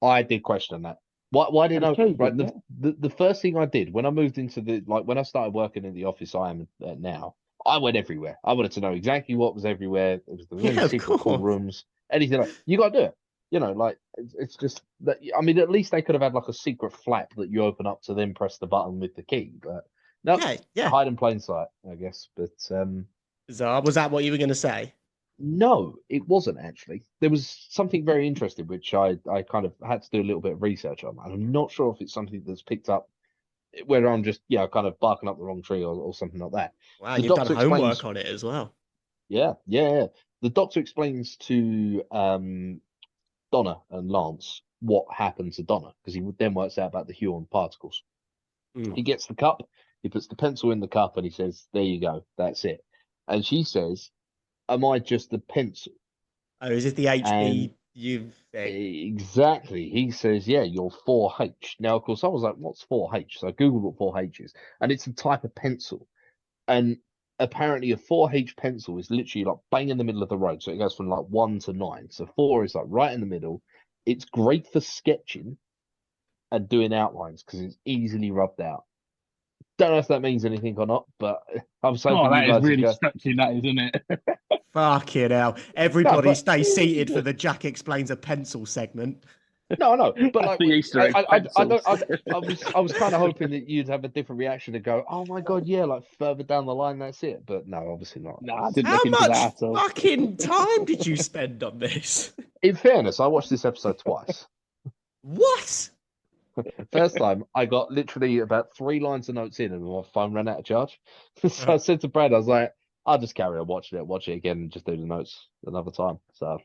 I did question that. Why did I? Okay, Right, yeah. the first thing I did when I moved into when I started working in the office I am at now, I went everywhere. I wanted to know exactly what was everywhere. There was any Yeah, of secret call course. rooms, anything. You got to do it. It's just that. I mean, at least they could have had like a secret flap that you open up to then press the button with the key. But no, Yeah. hide in plain sight, I guess. But Bizarre. Was that what you were going to say? no, it wasn't actually. There was something very interesting which I kind of had to do a little bit of research on. And I'm not sure if it's something that's picked up where I'm just kind of barking up the wrong tree or something like that. Wow, The you've done doctor homework explains- on it as well. Yeah. The doctor explains to Donna and Lance what happened to Donna because he then works out about the Huon particles. Mm. He gets the cup, he puts the pencil in the cup, and he says, "There you go, that's it." And she says, "Am I just a pencil?" Oh, is it the HBU thing? Exactly. He says, "Yeah, you're 4H." Now, of course, I was like, "What's 4H?" So I googled what 4H is, and it's a type of pencil. And apparently, a 4H pencil is literally like bang in the middle of the road. So it goes from like 1 to 9. So 4 is like right in the middle. It's great for sketching and doing outlines because it's easily rubbed out. Don't know if that means anything or not, but I was hoping Oh, that you guys is would really go, stretching, that is, isn't it? Fucking hell. Everybody but- stay seated for the Jack Explains a Pencil segment. No, but That's like the Easter egg I was kind of hoping that you'd have a different reaction and go, "Oh my god, yeah!" Like further down the line, that's it. But no, obviously not. No, I didn't How look into much that at all. fucking time did you spend on this? In fairness, I watched this episode twice. What? First time, I got literally about 3 lines of notes in, and my phone ran out of charge. So I said to Brad, I was like, "I'll just carry on watching it, watch it again, and just do the notes another time." So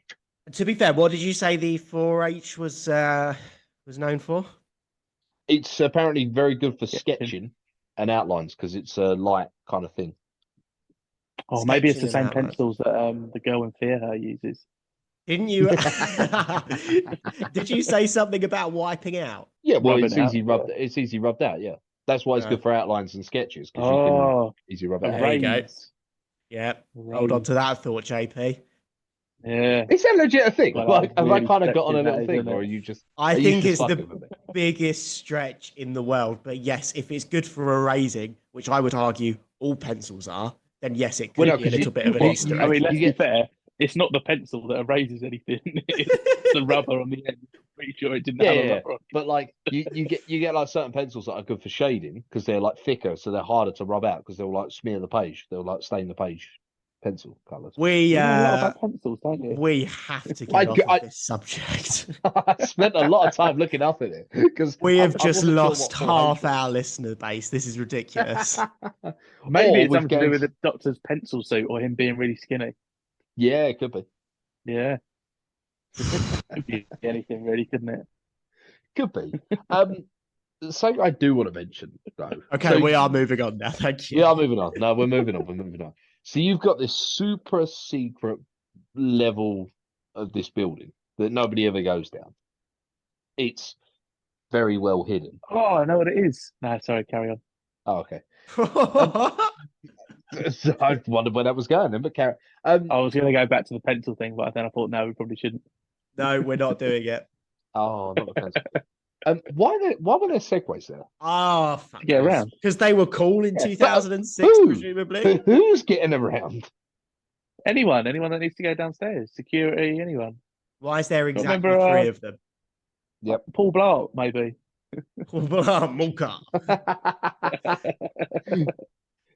To be fair, what did you say the 4-H was known for? it's apparently very good for Sketching. sketching and outlines because it's a light kind of thing. Oh, maybe it's the Sketching and same outlines. pencils that the girl in Fear Her uses. Didn't you? Did you say something about wiping out? Yeah, well, Rubbing it's out, easy rubbed. yeah. It's easy rubbed out. Yeah, that's why it's good for outlines and sketches because you can Oh, easy rub a it out. There you go. raise. Yeah. Hold on to that thought, JP. Yeah. Is that legit a thing? Well, like, have I really kind of got on a stretching little that, thing, isn't or it? are you just? I are you think just it's the fucking with me? biggest stretch in the world. But yes, if it's good for erasing, which I would argue all pencils are, then yes, it Well, could no, be a 'cause little bit of an you- Easter I egg. mean, let's you be get- fair. It's not the pencil that erases anything. It's the rubber on the end. Pretty sure it didn't have a rubber on it. But like you get like certain pencils that are good for shading because they're like thicker, so they're harder to rub out because they'll like smear the page. They'll like stain the page pencil colours. We You know a lot about pencils, don't you? we have to get off of this subject. I spent a lot of time looking up at it because We have just lost half our listener base. This is ridiculous. Maybe it's we've something to do gained- with the doctor's pencil suit or him being really skinny. Yeah, it could be. Yeah. Could be anything really, couldn't it? Could be. Something I do want to mention though. Okay, So we are moving on now. Thank you. We are moving on. No, we're moving on. We're moving on. So you've got this super secret level of this building that nobody ever goes down. It's very well hidden. Oh, I know what it is. No, sorry, carry on. Oh, okay. So I wondered where that was going then, but I was going to go back to the pencil thing, but then I thought, no, we probably shouldn't. No, we're not doing it. oh, not the pencil. Why were there segways there? Oh, fuck. To get around. Because they were cool in Yeah, 2006, who? presumably. Who's getting around? Anyone that needs to go downstairs, security, anyone. Why is there exactly remember, 3 of them? Paul Blart, maybe. Mulca.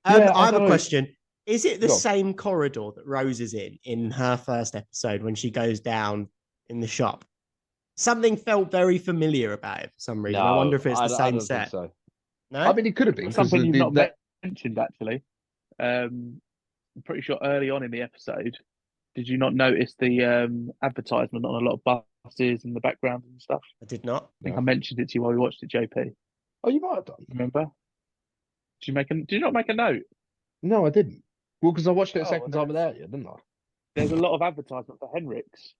Yeah, I have a know. question. Is it the Go on. same corridor that Rose is in her first episode when she goes down in the shop? Something felt very familiar about it for some reason. I wonder if it's the I same don't think set. so. No? I mean, it could have been. 'cause Something you've not that- mentioned, actually. I'm pretty sure early on in the episode, did you not notice the advertisement on a lot of buses in the background and stuff? I did not. I think I mentioned it to you while we watched it, JP. Oh, you might have done. Remember? Did you not make a note? No, I didn't. Well, because I watched it a Oh, second well, time without you, didn't I? There's a lot of advertisement for Henrik's.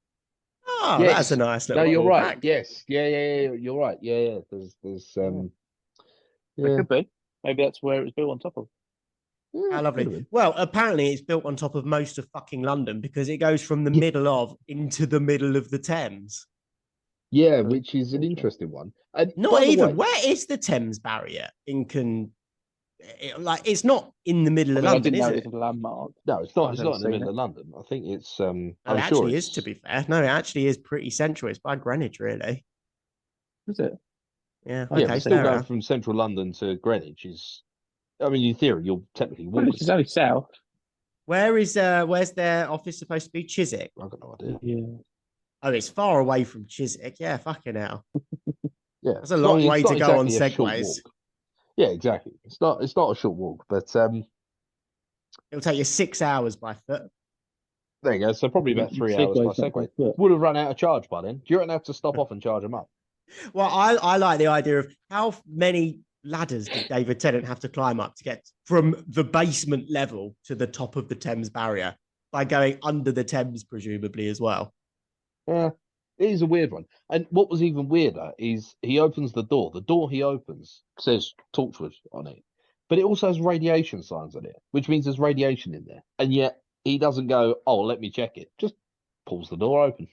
Oh, Yes. that's a nice little. No, you're right. callback. Yes. Yeah. You're right. Yeah. There's It yeah. could be. Maybe that's where it was built on top of. Yeah, How could have lovely. been. Well, apparently it's built on top of most of fucking London because it goes from the middle of into the middle of the Thames. Yeah, which is an interesting one. And Not by the even. way- Where is the Thames barrier like it's not in the middle of I London, didn't is know it? it was a landmark. No, it's not. I've It's never not in the seen middle it. of London. I think it's. It I'm actually sure is, to be fair. No, it actually is pretty central. It's by Greenwich, really. Is it? Yeah. Yeah, Okay. but still fair going enough. from central London to Greenwich is. I mean, in theory, you'll technically walk. Well, it's only south. Where's their office supposed to be? Chiswick. I've got no idea. Yeah. Oh, it's far away from Chiswick. Yeah, fucking hell. Yeah, That's a long way to go on exactly a short segways. walk. Yeah, exactly. It's not a short walk, but It'll take you 6 hours by foot. there you go. So probably about 3 hours by Segway. Would have run out of charge by then. Do you reckon I have to stop off and charge them up? Well, I like the idea of how many ladders did David Tennant have to climb up to get from the basement level to the top of the Thames barrier by going under the Thames, presumably, as well. Yeah, it is a weird one. And what was even weirder is he opens the door. The door he opens says Torchwood on it, but it also has radiation signs on it, which means there's radiation in there. And yet he doesn't go, "Oh, let me check it." Just pulls the door open.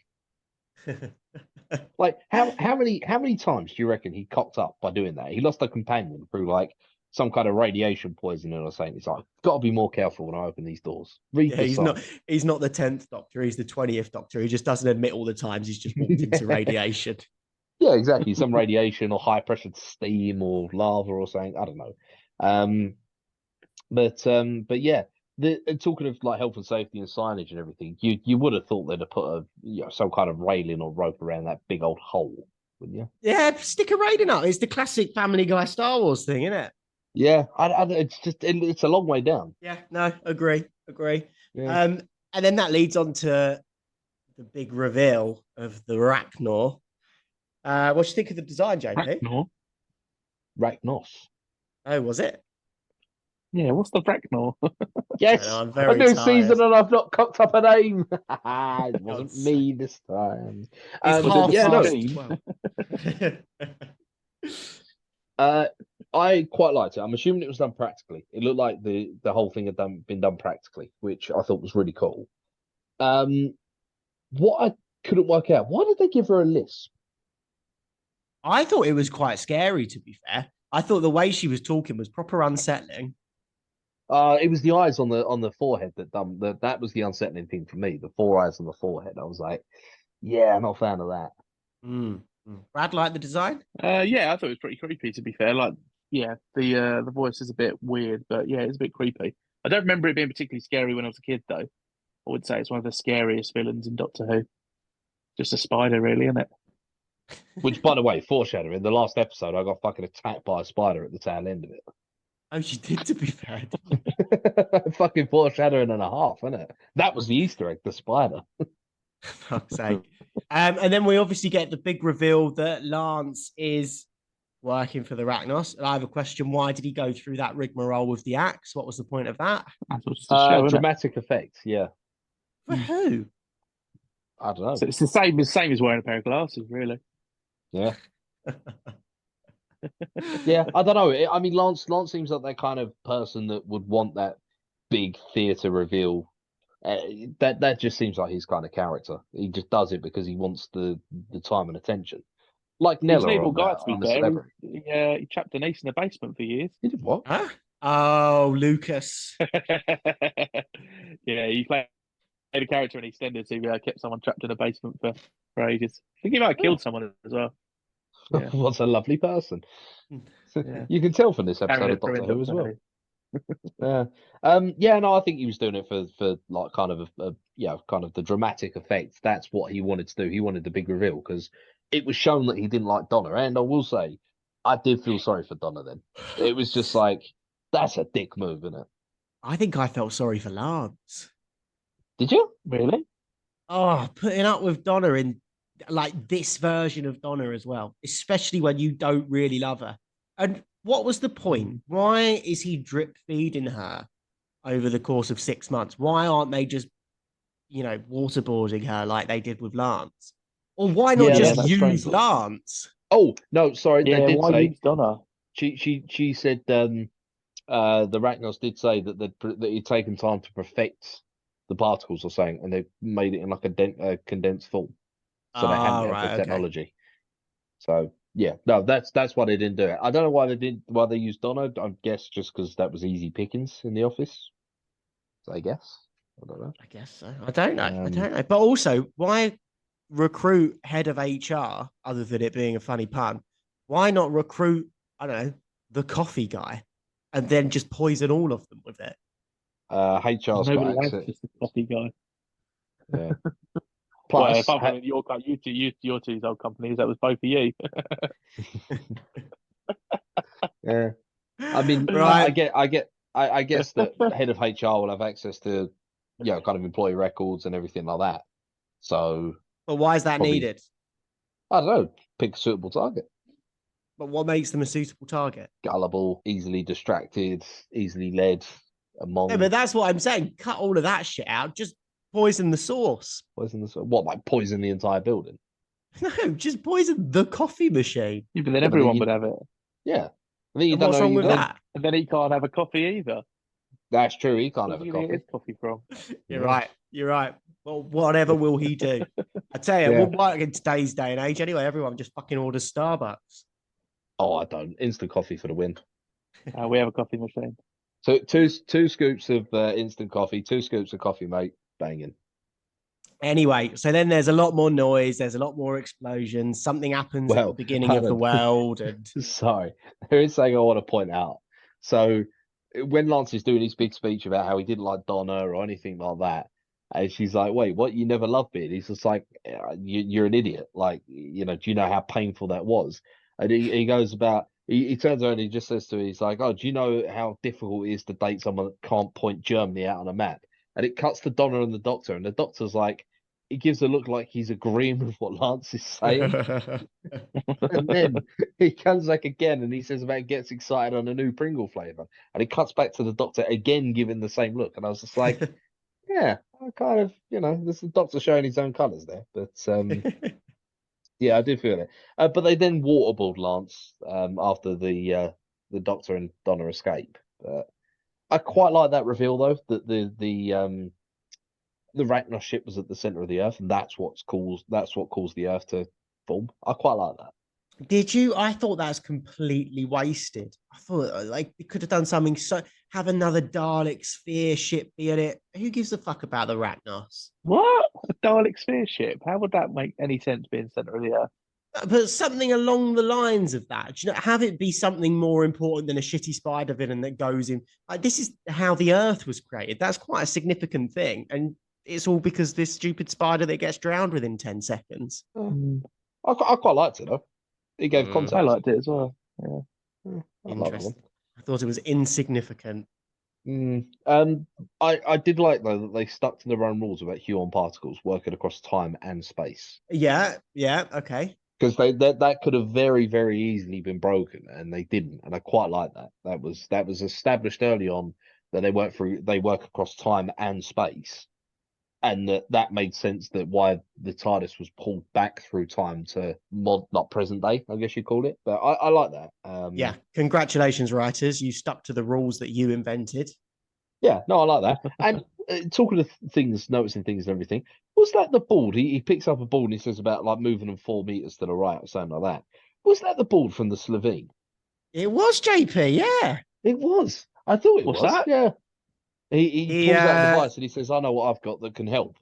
Like how many times do you reckon he cocked up by doing that? He lost a companion through like some kind of radiation poisoning or something. He's like, got to be more careful when I open these doors. Read Yeah, the he's not the 10th Doctor. He's the 20th Doctor. He just doesn't admit all the times he's just walked into radiation. Yeah, exactly. Some radiation or high pressure steam or lava or something. I don't know. But yeah, talking of like health and safety and signage and everything, you would have thought they'd have put some kind of railing or rope around that big old hole wouldn't you? Yeah, stick a rating up. It's the classic Family Guy Star Wars thing, isn't it? Yeah, it's just it's a long way down. Yeah, no, agree. Yeah. And then that leads on to the big reveal of the Rachno. What do you think of the design, JP? Ragnos. Oh, was it? Yeah, what's the Bracknell? Yes, I'm a very new tired. season and I've not cocked up a name. It wasn't me this time. It's half yeah, no. past 12. I quite liked it. I'm assuming it was done practically. It looked like the whole thing had been done practically, which I thought was really cool. What I couldn't work out, why did they give her a lisp? I thought it was quite scary, to be fair. I thought the way she was talking was proper unsettling. It was the eyes on the forehead that was the unsettling thing for me. The 4 eyes on the forehead. I was like, yeah, I'm not a fan of that. Brad liked the design. Yeah, I thought it was pretty creepy. To be fair, like, yeah, the voice is a bit weird, but yeah, it's a bit creepy. I don't remember it being particularly scary when I was a kid, though. I would say it's one of the scariest villains in Doctor Who. Just a spider, really, isn't it? Which, by the way, foreshadowing, the last episode, I got fucking attacked by a spider at the tail end of it. Oh, she did, to be fair. Fucking foreshadowing and a half, isn't it? That was the Easter egg, the spider. Fuck's sake. And then we obviously get the big reveal that Lance is working for the Rachnos. And I have a question. Why did he go through that rigmarole with the axe? What was the point of that? That's just a show, isn't it? Dramatic effect, yeah. For who? I don't know. So it's the same as wearing a pair of glasses, really. Yeah. Yeah, I don't know. I mean, Lance seems like that kind of person that would want that big theatre reveal. That just seems like his kind of character. He just does it because he wants the time and attention. Like He's Nella an evil on, guy, to be on The fair. Celebrity. He trapped Denise in the basement for years. He did what? Huh? Oh, Lucas. Yeah, he played a character in EastEnders who kept someone trapped in a basement for ages. I think he might have killed someone as well. Yeah. What's a lovely person. Yeah. You can tell from this episode of Doctor Who as well. Yeah. No, I think he was doing it for like kind of kind of the dramatic effect. That's what he wanted to do. He wanted the big reveal because it was shown that he didn't like Donna. And I will say, I did feel sorry for Donna then. It was just like, that's a dick move, isn't it? I think I felt sorry for Lance. Did you? Really? Oh, putting up with Donna in like this version of Donna as well, especially when you don't really love her. And what was the point? Why is he drip feeding her over the course of 6 months? Why aren't they just, waterboarding her like they did with Lance? Or why not just use Lance? Oh, no, sorry. Yeah, they did why say use Donna? She said the Rachnos did say that he'd taken time to perfect the particles or something, and they made it in like a condensed form. So they hadn't had the technology. So yeah, no, that's why they didn't do it. I don't know why they used Donna. I guess just because that was easy pickings in the office. So I guess. I don't know. I guess so. I don't know. But also, why recruit head of HR other than it being a funny pun? Why not recruit, I don't know, the coffee guy and then just poison all of them with it? HR's got access. Just the coffee guy. Yeah. Plus, apart from your two's old companies, that was both of you. Yeah. I mean, Right. I guess that the head of HR will have access to, kind of employee records and everything like that. So, But why is that needed? I don't know. Pick a suitable target. But what makes them a suitable target? Gullible, easily distracted, easily led, among. Yeah, but that's what I'm saying. Cut all of that shit out. Just poison the source. Poison the what? Like poison the entire building? No, just poison the coffee machine. Yeah, but then everyone would have it. Yeah. I think And what's wrong with that? And then he can't have a coffee either. That's true. He can't have a Where's he gonna coffee. get his coffee from? You're right. Well, whatever will he do? I tell you, it won't work in today's day and age anyway. Everyone just fucking orders Starbucks. Oh, I don't. Instant coffee for the win. We have a coffee machine. So two scoops of instant coffee, 2 scoops of coffee, mate. Banging. Anyway, so then there's a lot more noise. There's a lot more explosions. Something happens at the beginning of the world. And sorry, there is something I want to point out. So when Lance is doing his big speech about how he didn't like Donna or anything like that, And she's like, "Wait, what? You never loved me?" And he's just like, "You're an idiot. Like, do you know how painful that was?" And he goes about. He turns around and he just says to her, he's like, "Oh, do you know how difficult it is to date someone that can't point Germany out on a map?" And it cuts to Donna and the doctor, and the doctor's like, he gives a look like he's agreeing with what Lance is saying. And then he comes back again and he says about gets excited on a new Pringle flavor. And it cuts back to the doctor again giving the same look. And I was just like, yeah, I kind of, this is the doctor showing his own colours there. But yeah, I do feel it. But they then waterboard Lance after the doctor and Donna escape. I quite like that reveal though, that the Ragnar ship was at the center of the Earth, and that's what caused the Earth to form. I quite like that. Did you? I thought that's completely wasted. I thought like they could have done something. So have another Dalek sphere ship be in it. Who gives a fuck about the Ragnos? What? A Dalek sphere ship? How would that make any sense being center of the Earth? But something along the lines of that. Do you know, have it be something more important than a shitty spider villain that goes in. Like, this is how the Earth was created. That's quite a significant thing, and it's all because this stupid spider that gets drowned within 10 seconds. I quite liked it though. He gave context. I liked it as well. Yeah. Interesting. I thought it was insignificant. I did like though that they stuck to their own rules about Huon particles working across time and space. Yeah, okay. Because that could have very, very easily been broken, and they didn't, and I quite like that. That was established early on that they work across time and space, and that made sense that why the TARDIS was pulled back through time to not present day, I guess you call it. But I like that. Yeah, congratulations, writers. You stuck to the rules that you invented. Yeah, no, I like that. And talking of things, noticing things and everything, was that the board? He picks up a board and he says about like moving them 4 meters to the right or something like that. Was that the board from the Slovene? It was JP, yeah. It was. I thought it What's was. that? Yeah. He pulls out a device and he says, "I know what I've got that can help."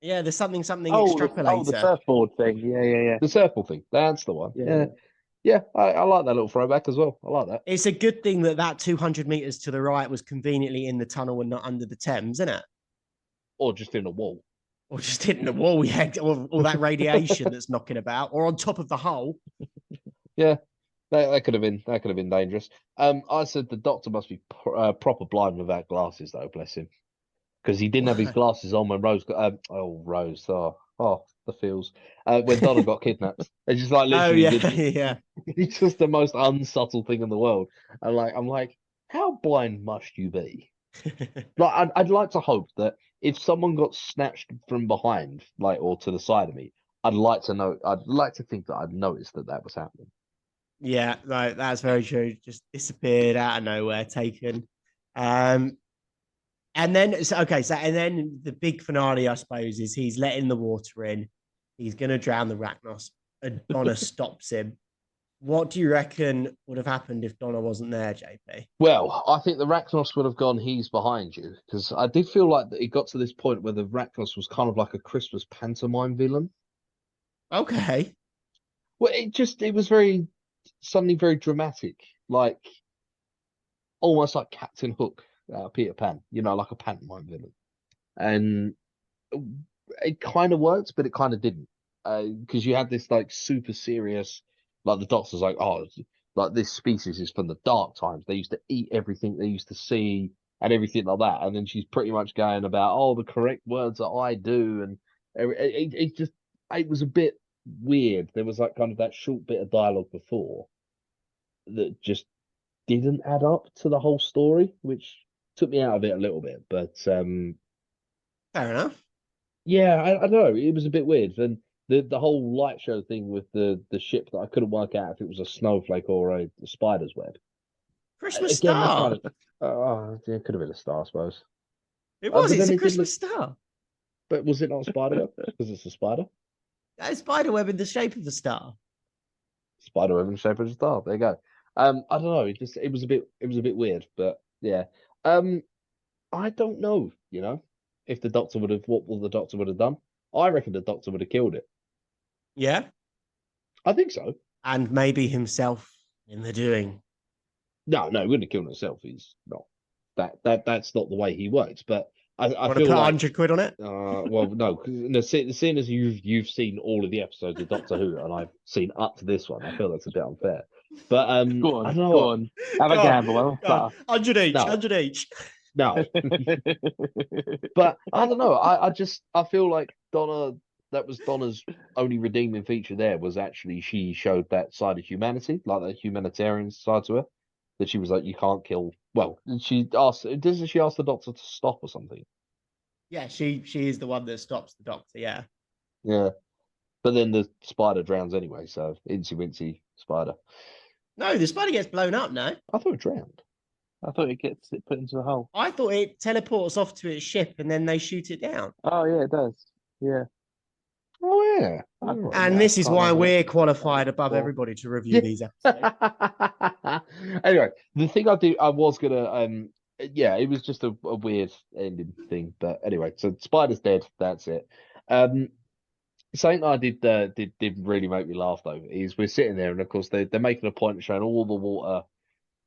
Yeah, there's something Oh, extrapolator. the surfboard thing. Yeah. The circle thing. That's the one. Yeah. I like that little throwback as well. I like that. It's a good thing that 200 meters to the right was conveniently in the tunnel and not under the Thames, isn't it? Or just in a wall. Or just hitting the wall, yeah, or all that radiation that's knocking about, or on top of the hull. Yeah, that could have been dangerous. I said the doctor must be proper blind without glasses, though. Bless him, because he didn't have his glasses on when Rose got. Rose. Oh, the feels. When Donna got kidnapped, it's just like literally. Yeah. It's just the most unsubtle thing in the world. And I'm like, how blind must you be? Like, I'd like to hope that if someone got snatched from behind, like, or to the side of me, I'd like to think that I'd noticed that was happening. Yeah, right. That's very true. Just disappeared out of nowhere, taken. And then the big finale, I suppose, is he's letting the water in. He's gonna drown the Ragnos. And Donna stops him. What do you reckon would have happened if Donna wasn't there, JP? Well, I think the Ragnos would have gone, "He's behind you," because I did feel like that it got to this point where the Ragnos was kind of like a Christmas pantomime villain. Okay. Well, it was suddenly very dramatic, like almost like Captain Hook, Peter Pan, like a pantomime villain. And it kind of worked, but it kind of didn't, because you had this like super serious, like the doctor's like, "Oh, like this species is from the dark times. They used to eat everything they used to see and everything like that." And then she's pretty much going about, "Oh, the correct words that I do," and it was a bit weird. There was like kind of that short bit of dialogue before that just didn't add up to the whole story, which took me out of it a little bit. But fair enough. Yeah, I don't know. It was a bit weird. And the whole light show thing with the ship that I couldn't work out if it was a snowflake or a spider's web. Christmas Again, star. that kind of, it could have been a star, I suppose. It was. It's a it Christmas star. But was it not a spider web? Because it's a spider. A spider web in the shape of the star. Spider web in the shape of a star. There you go. I don't know. It was a bit weird, but yeah. I don't know. If the doctor what the doctor would have done. I reckon the doctor would have killed it. Yeah, I think so. And maybe himself in the doing. No, he wouldn't have killed himself. He's not. That's not the way he works. But I Want to feel put like 100 quid on it? well, no, because seeing as you've seen all of the episodes of Doctor Who, and I've seen up to this one, I feel that's a bit unfair. But Go I on, don't know. go on. Have a Go on, gamble. Have a go on. flutter. 100 each, No. 100 each. No, but I don't know. I feel like that was Donna's only redeeming feature. There was actually she showed that side of humanity, like that humanitarian side to her. That she was like, you can't kill. Well, doesn't she ask the Doctor to stop or something? Yeah, she is the one that stops the Doctor. Yeah. Yeah, but then the spider drowns anyway. So incy wincy spider. No, the spider gets blown up. No, I thought it drowned. I thought it gets put into a hole. I thought it teleports off to its ship and then they shoot it down. Oh yeah, it does. Yeah. Oh yeah. And this is why we're qualified above everybody to review these episodes. Anyway, the thing I was gonna yeah, it was just a weird ending thing, but anyway, so Spider's dead. That's it. Something I did really make me laugh though is we're sitting there, and of course they're making a point of showing all the water,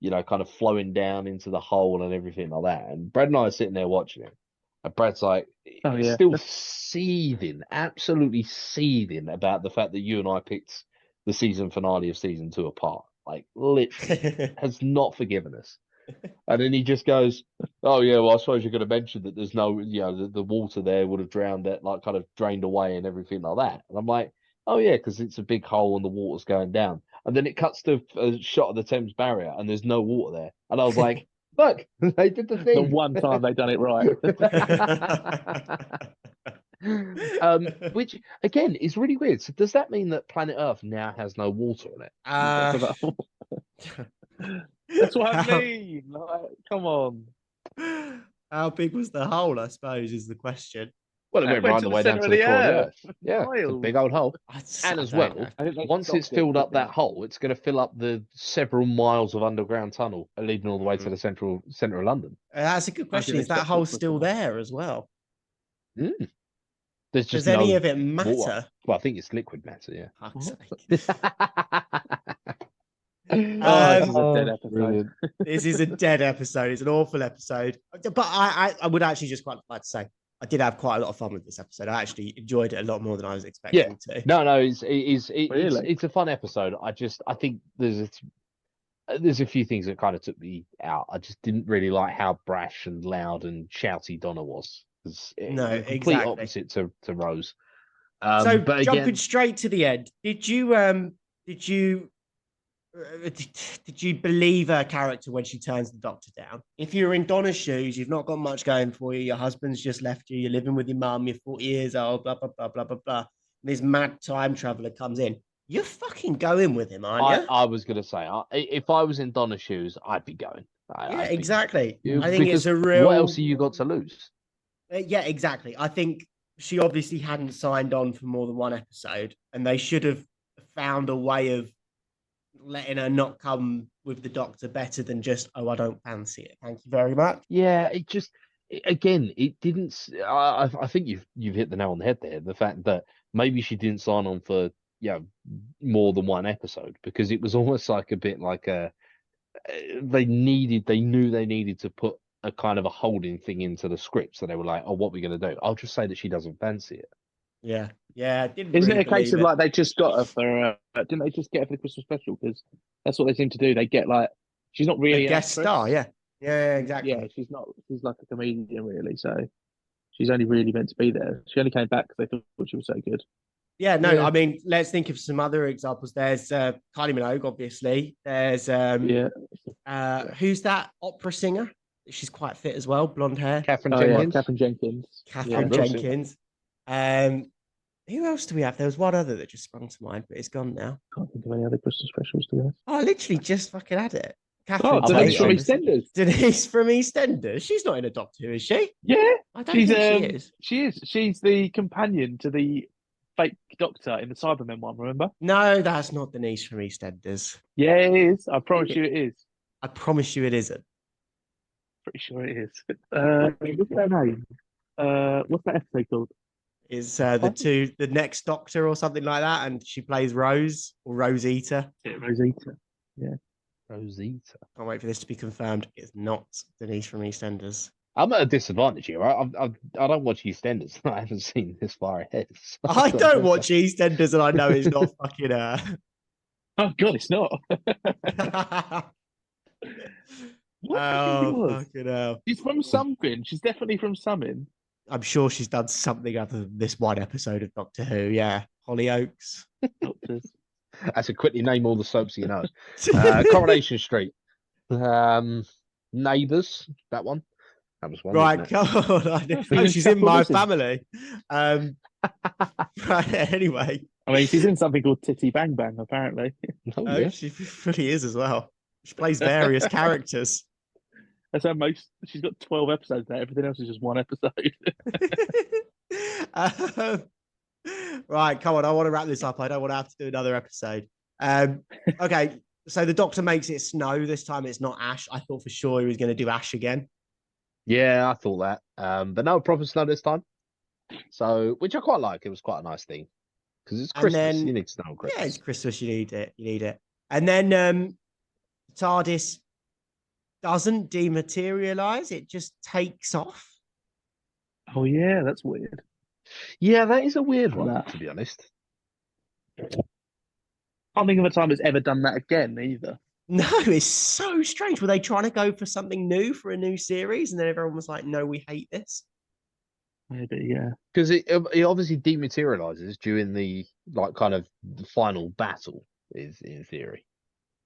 kind of flowing down into the hole and everything like that. And Brad and I are sitting there watching it, and Brad's like, Oh, yeah. still seething, absolutely seething about the fact that you and I picked the season finale of season 2 apart. Like, literally, has not forgiven us. And then he just goes, "Oh yeah, well I suppose you're going to mention that there's no, the water there would have drowned it, like kind of drained away and everything like that." And I'm like, "Oh yeah, because it's a big hole and the water's going down." And then it cuts to a shot of the Thames barrier and there's no water there. And I was like, "Look, they did the thing." The one time they done it right. Which again is really weird. So does that mean that planet Earth now has no water on it? That's what I mean. Like, come on. How big was the hole, I suppose, is the question. Well, it went right the way down to the core of the Earth. Yeah, it's a big old hole. And as well, once it's filled up that hole, it's going to fill up the several miles of underground tunnel leading all the way to the centre of London. That's a good question. Is that hole still there as well? There's just Does any of it matter? Water. Well, I think it's liquid matter, yeah. Fuck's sake. This is a dead episode. It's an awful episode. But I would actually just quite like to say I did have quite a lot of fun with this episode. I actually enjoyed it a lot more than I was expecting to. No, it's a fun episode. I think there's a few things that kind of took me out. I just didn't really like how brash and loud and shouty Donna was. Complete opposite to Rose. But jumping straight to the end, did you believe her character when she turns the Doctor down? If you're in Donna's shoes, you've not got much going for you. Your husband's just left you. You're living with your mum. You're 40 years old. Blah blah blah blah blah blah. And this mad time traveler comes in. You're fucking going with him, aren't you? I was gonna say, if I was in Donna's shoes, I'd be going. Exactly. I think it's a real. What else have you got to lose? Yeah, exactly. I think she obviously hadn't signed on for more than one episode, and they should have found a way of letting her not come with the Doctor better than just, "Oh, I don't fancy it. Thank you very much." Yeah, it didn't. I think you've hit the nail on the head there. The fact that maybe she didn't sign on for more than one episode, because it was almost like a bit like they knew they needed to put a kind of a holding thing into the script, so they were like, "Oh, what are we going to do? I'll just say that she doesn't fancy it." Yeah. Isn't it a case of like they just got her for? Didn't they just get her for the Christmas special? Because that's what they seem to do. They get like she's not really a guest star. Yeah, exactly. Yeah, she's not. She's like a comedian, really. So she's only really meant to be there. She only came back because they thought she was so good. Yeah, no, I mean, let's think of some other examples. There's Kylie Minogue, obviously. There's who's that opera singer? She's quite fit as well, blonde hair. Catherine Jenkins. Catherine Jenkins. Who else do we have? There was one other that just sprung to mind, but it's gone now. Can't think of any other Christmas specials, to be honest. I literally just fucking had it. Catherine Denise from EastEnders. Denise from EastEnders. She's not in a Doctor Who, is she? Yeah, I don't think she is. She is. She's the companion to the fake Doctor in the Cybermen one. Remember? No, that's not Denise from EastEnders. Yeah, it is. I promise you, it is. I promise you, it isn't. Pretty sure it is. What's her name? What's that episode called? Is the next Doctor or something like that, and she plays Rose or Rosita. Yeah, Rosita. Yeah, Rosita. Can't wait for this to be confirmed. It's not Denise from EastEnders. I'm at a disadvantage here, right? I don't watch EastEnders. I haven't seen this far ahead. So I I've got don't no- watch EastEnders, and I know it's not fucking. Oh God, it's not. What do you think it Oh, was? fucking hell. She's from something. She's definitely from something. I'm sure she's done something other than this one episode of Doctor Who. Yeah, Hollyoaks. Doctors. That's a quickly name all the soaps you know. Coronation Street. Neighbours. That one. That was one. Right, Wasn't it? come on. I know. Been Oh, in she's in Shuffle my Listen. family. Right, anyway. I mean, she's in something called Titty Bang Bang, apparently. Oh, Oh, yeah. she really is as well. She plays various characters. That's how most. She's got 12 episodes there. Everything else is just one episode. Um, right, come on. I want to wrap this up. I don't want to have to do another episode. Okay, so the Doctor makes it snow. This time it's not ash. I thought for sure he was going to do ash again. Yeah, I thought that. But no proper snow this time. So, which I quite like. It was quite a nice thing because it's And Christmas. then- You need snow on Christmas. Yeah, it's Christmas. You need it. You need it. And then TARDIS doesn't dematerialize. It just takes off. Oh yeah, that's weird. Yeah, that is a weird one, That. to be honest. Can't think of a time it's ever done that again either. No, it's so strange. Were they trying to go for something new for a new series? And then everyone was like, no, we hate this. Maybe, yeah. Because it obviously dematerializes during the kind of the final battle, is in theory.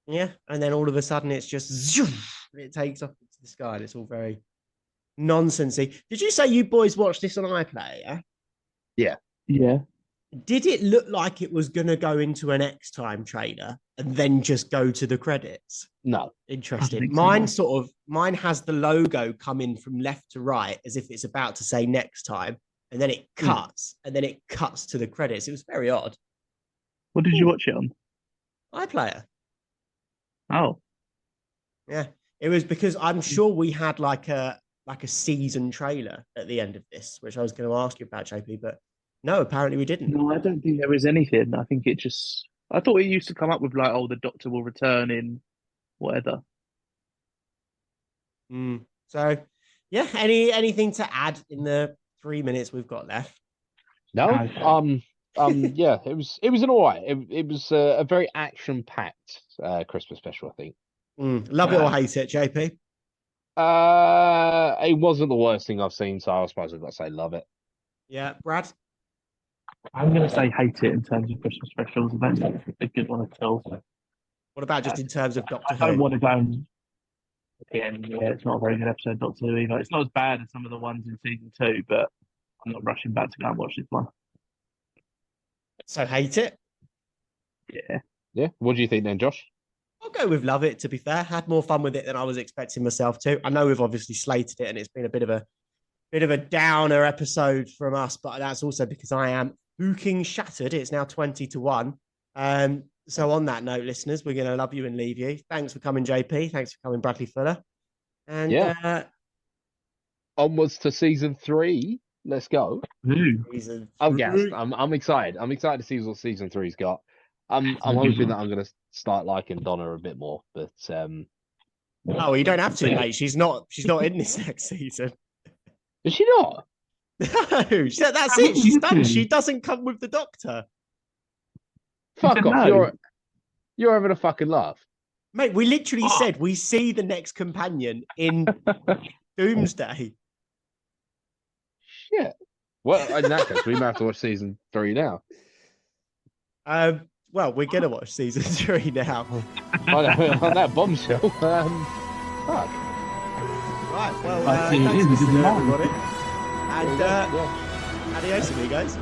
Yeah. And then all of a sudden it's just zoom, and it takes off into the sky. And it's all very nonsensy. Did you say you boys watched this on iPlayer? Yeah? Yeah. Did it look like it was going to go into an X Time trailer and then just go to the credits? No. Interesting. think so, no. Mine has the logo coming from left to right as if it's about to say next time, and then it cuts, and then it cuts to the credits. It was very odd. What did you watch it on? iPlayer. Oh, Yeah. It was because I'm sure we had like a season trailer at the end of this, which I was going to ask you about, JP, but no, apparently we didn't. no, I don't think there was anything. I think it just. I thought it used to come up with like, oh, the Doctor will return in whatever. So, yeah. Anything to add in the 3 minutes we've got left? No. Okay. Yeah, it was an all right. It was a very action packed Christmas special, I think. Love it or hate it, JP? It wasn't the worst thing I've seen, so I suppose I've got to say love it. Yeah, Brad. I'm going to say hate it in terms of Christmas specials. I don't think it's a good one at all. What about just in terms of Doctor I don't Who? want to go and again. Yeah, it's not a very good episode of Doctor Who either. It's not as bad as some of the ones in season 2, but I'm not rushing back to go and watch this one. So hate it. Yeah. Yeah. What do you think then, Josh? I'll go with love it, to be fair. Had more fun with it than I was expecting myself to. I know we've obviously slated it and it's been a bit of a downer episode from us, but that's also because I am fucking shattered. It's now 20-1. So on that note, listeners, we're going to love you and leave you. Thanks for coming, JP. Thanks for coming, Bradley Fuller. And Yeah. Onwards to season 3. Let's go. season Oh yes, 3. I'm excited. I'm excited to see what season 3's got. I'm hoping that I'm gonna start liking Donna a bit more, but Oh, you don't have to, mate. She's not in this next season. is she not? No, that's it. She's done. She doesn't come with the Doctor. Fuck said off! no. You're having a fucking laugh. Mate, we literally said we see the next companion in Doomsday. Shit. Well, in that case, we might have to watch season 3 now. Well, we're gonna watch season 3 now. on that bombshell. Fuck. Right. Well, I see it thanks is, for we didn't listening, know. everybody. And Yeah. adios, amigos.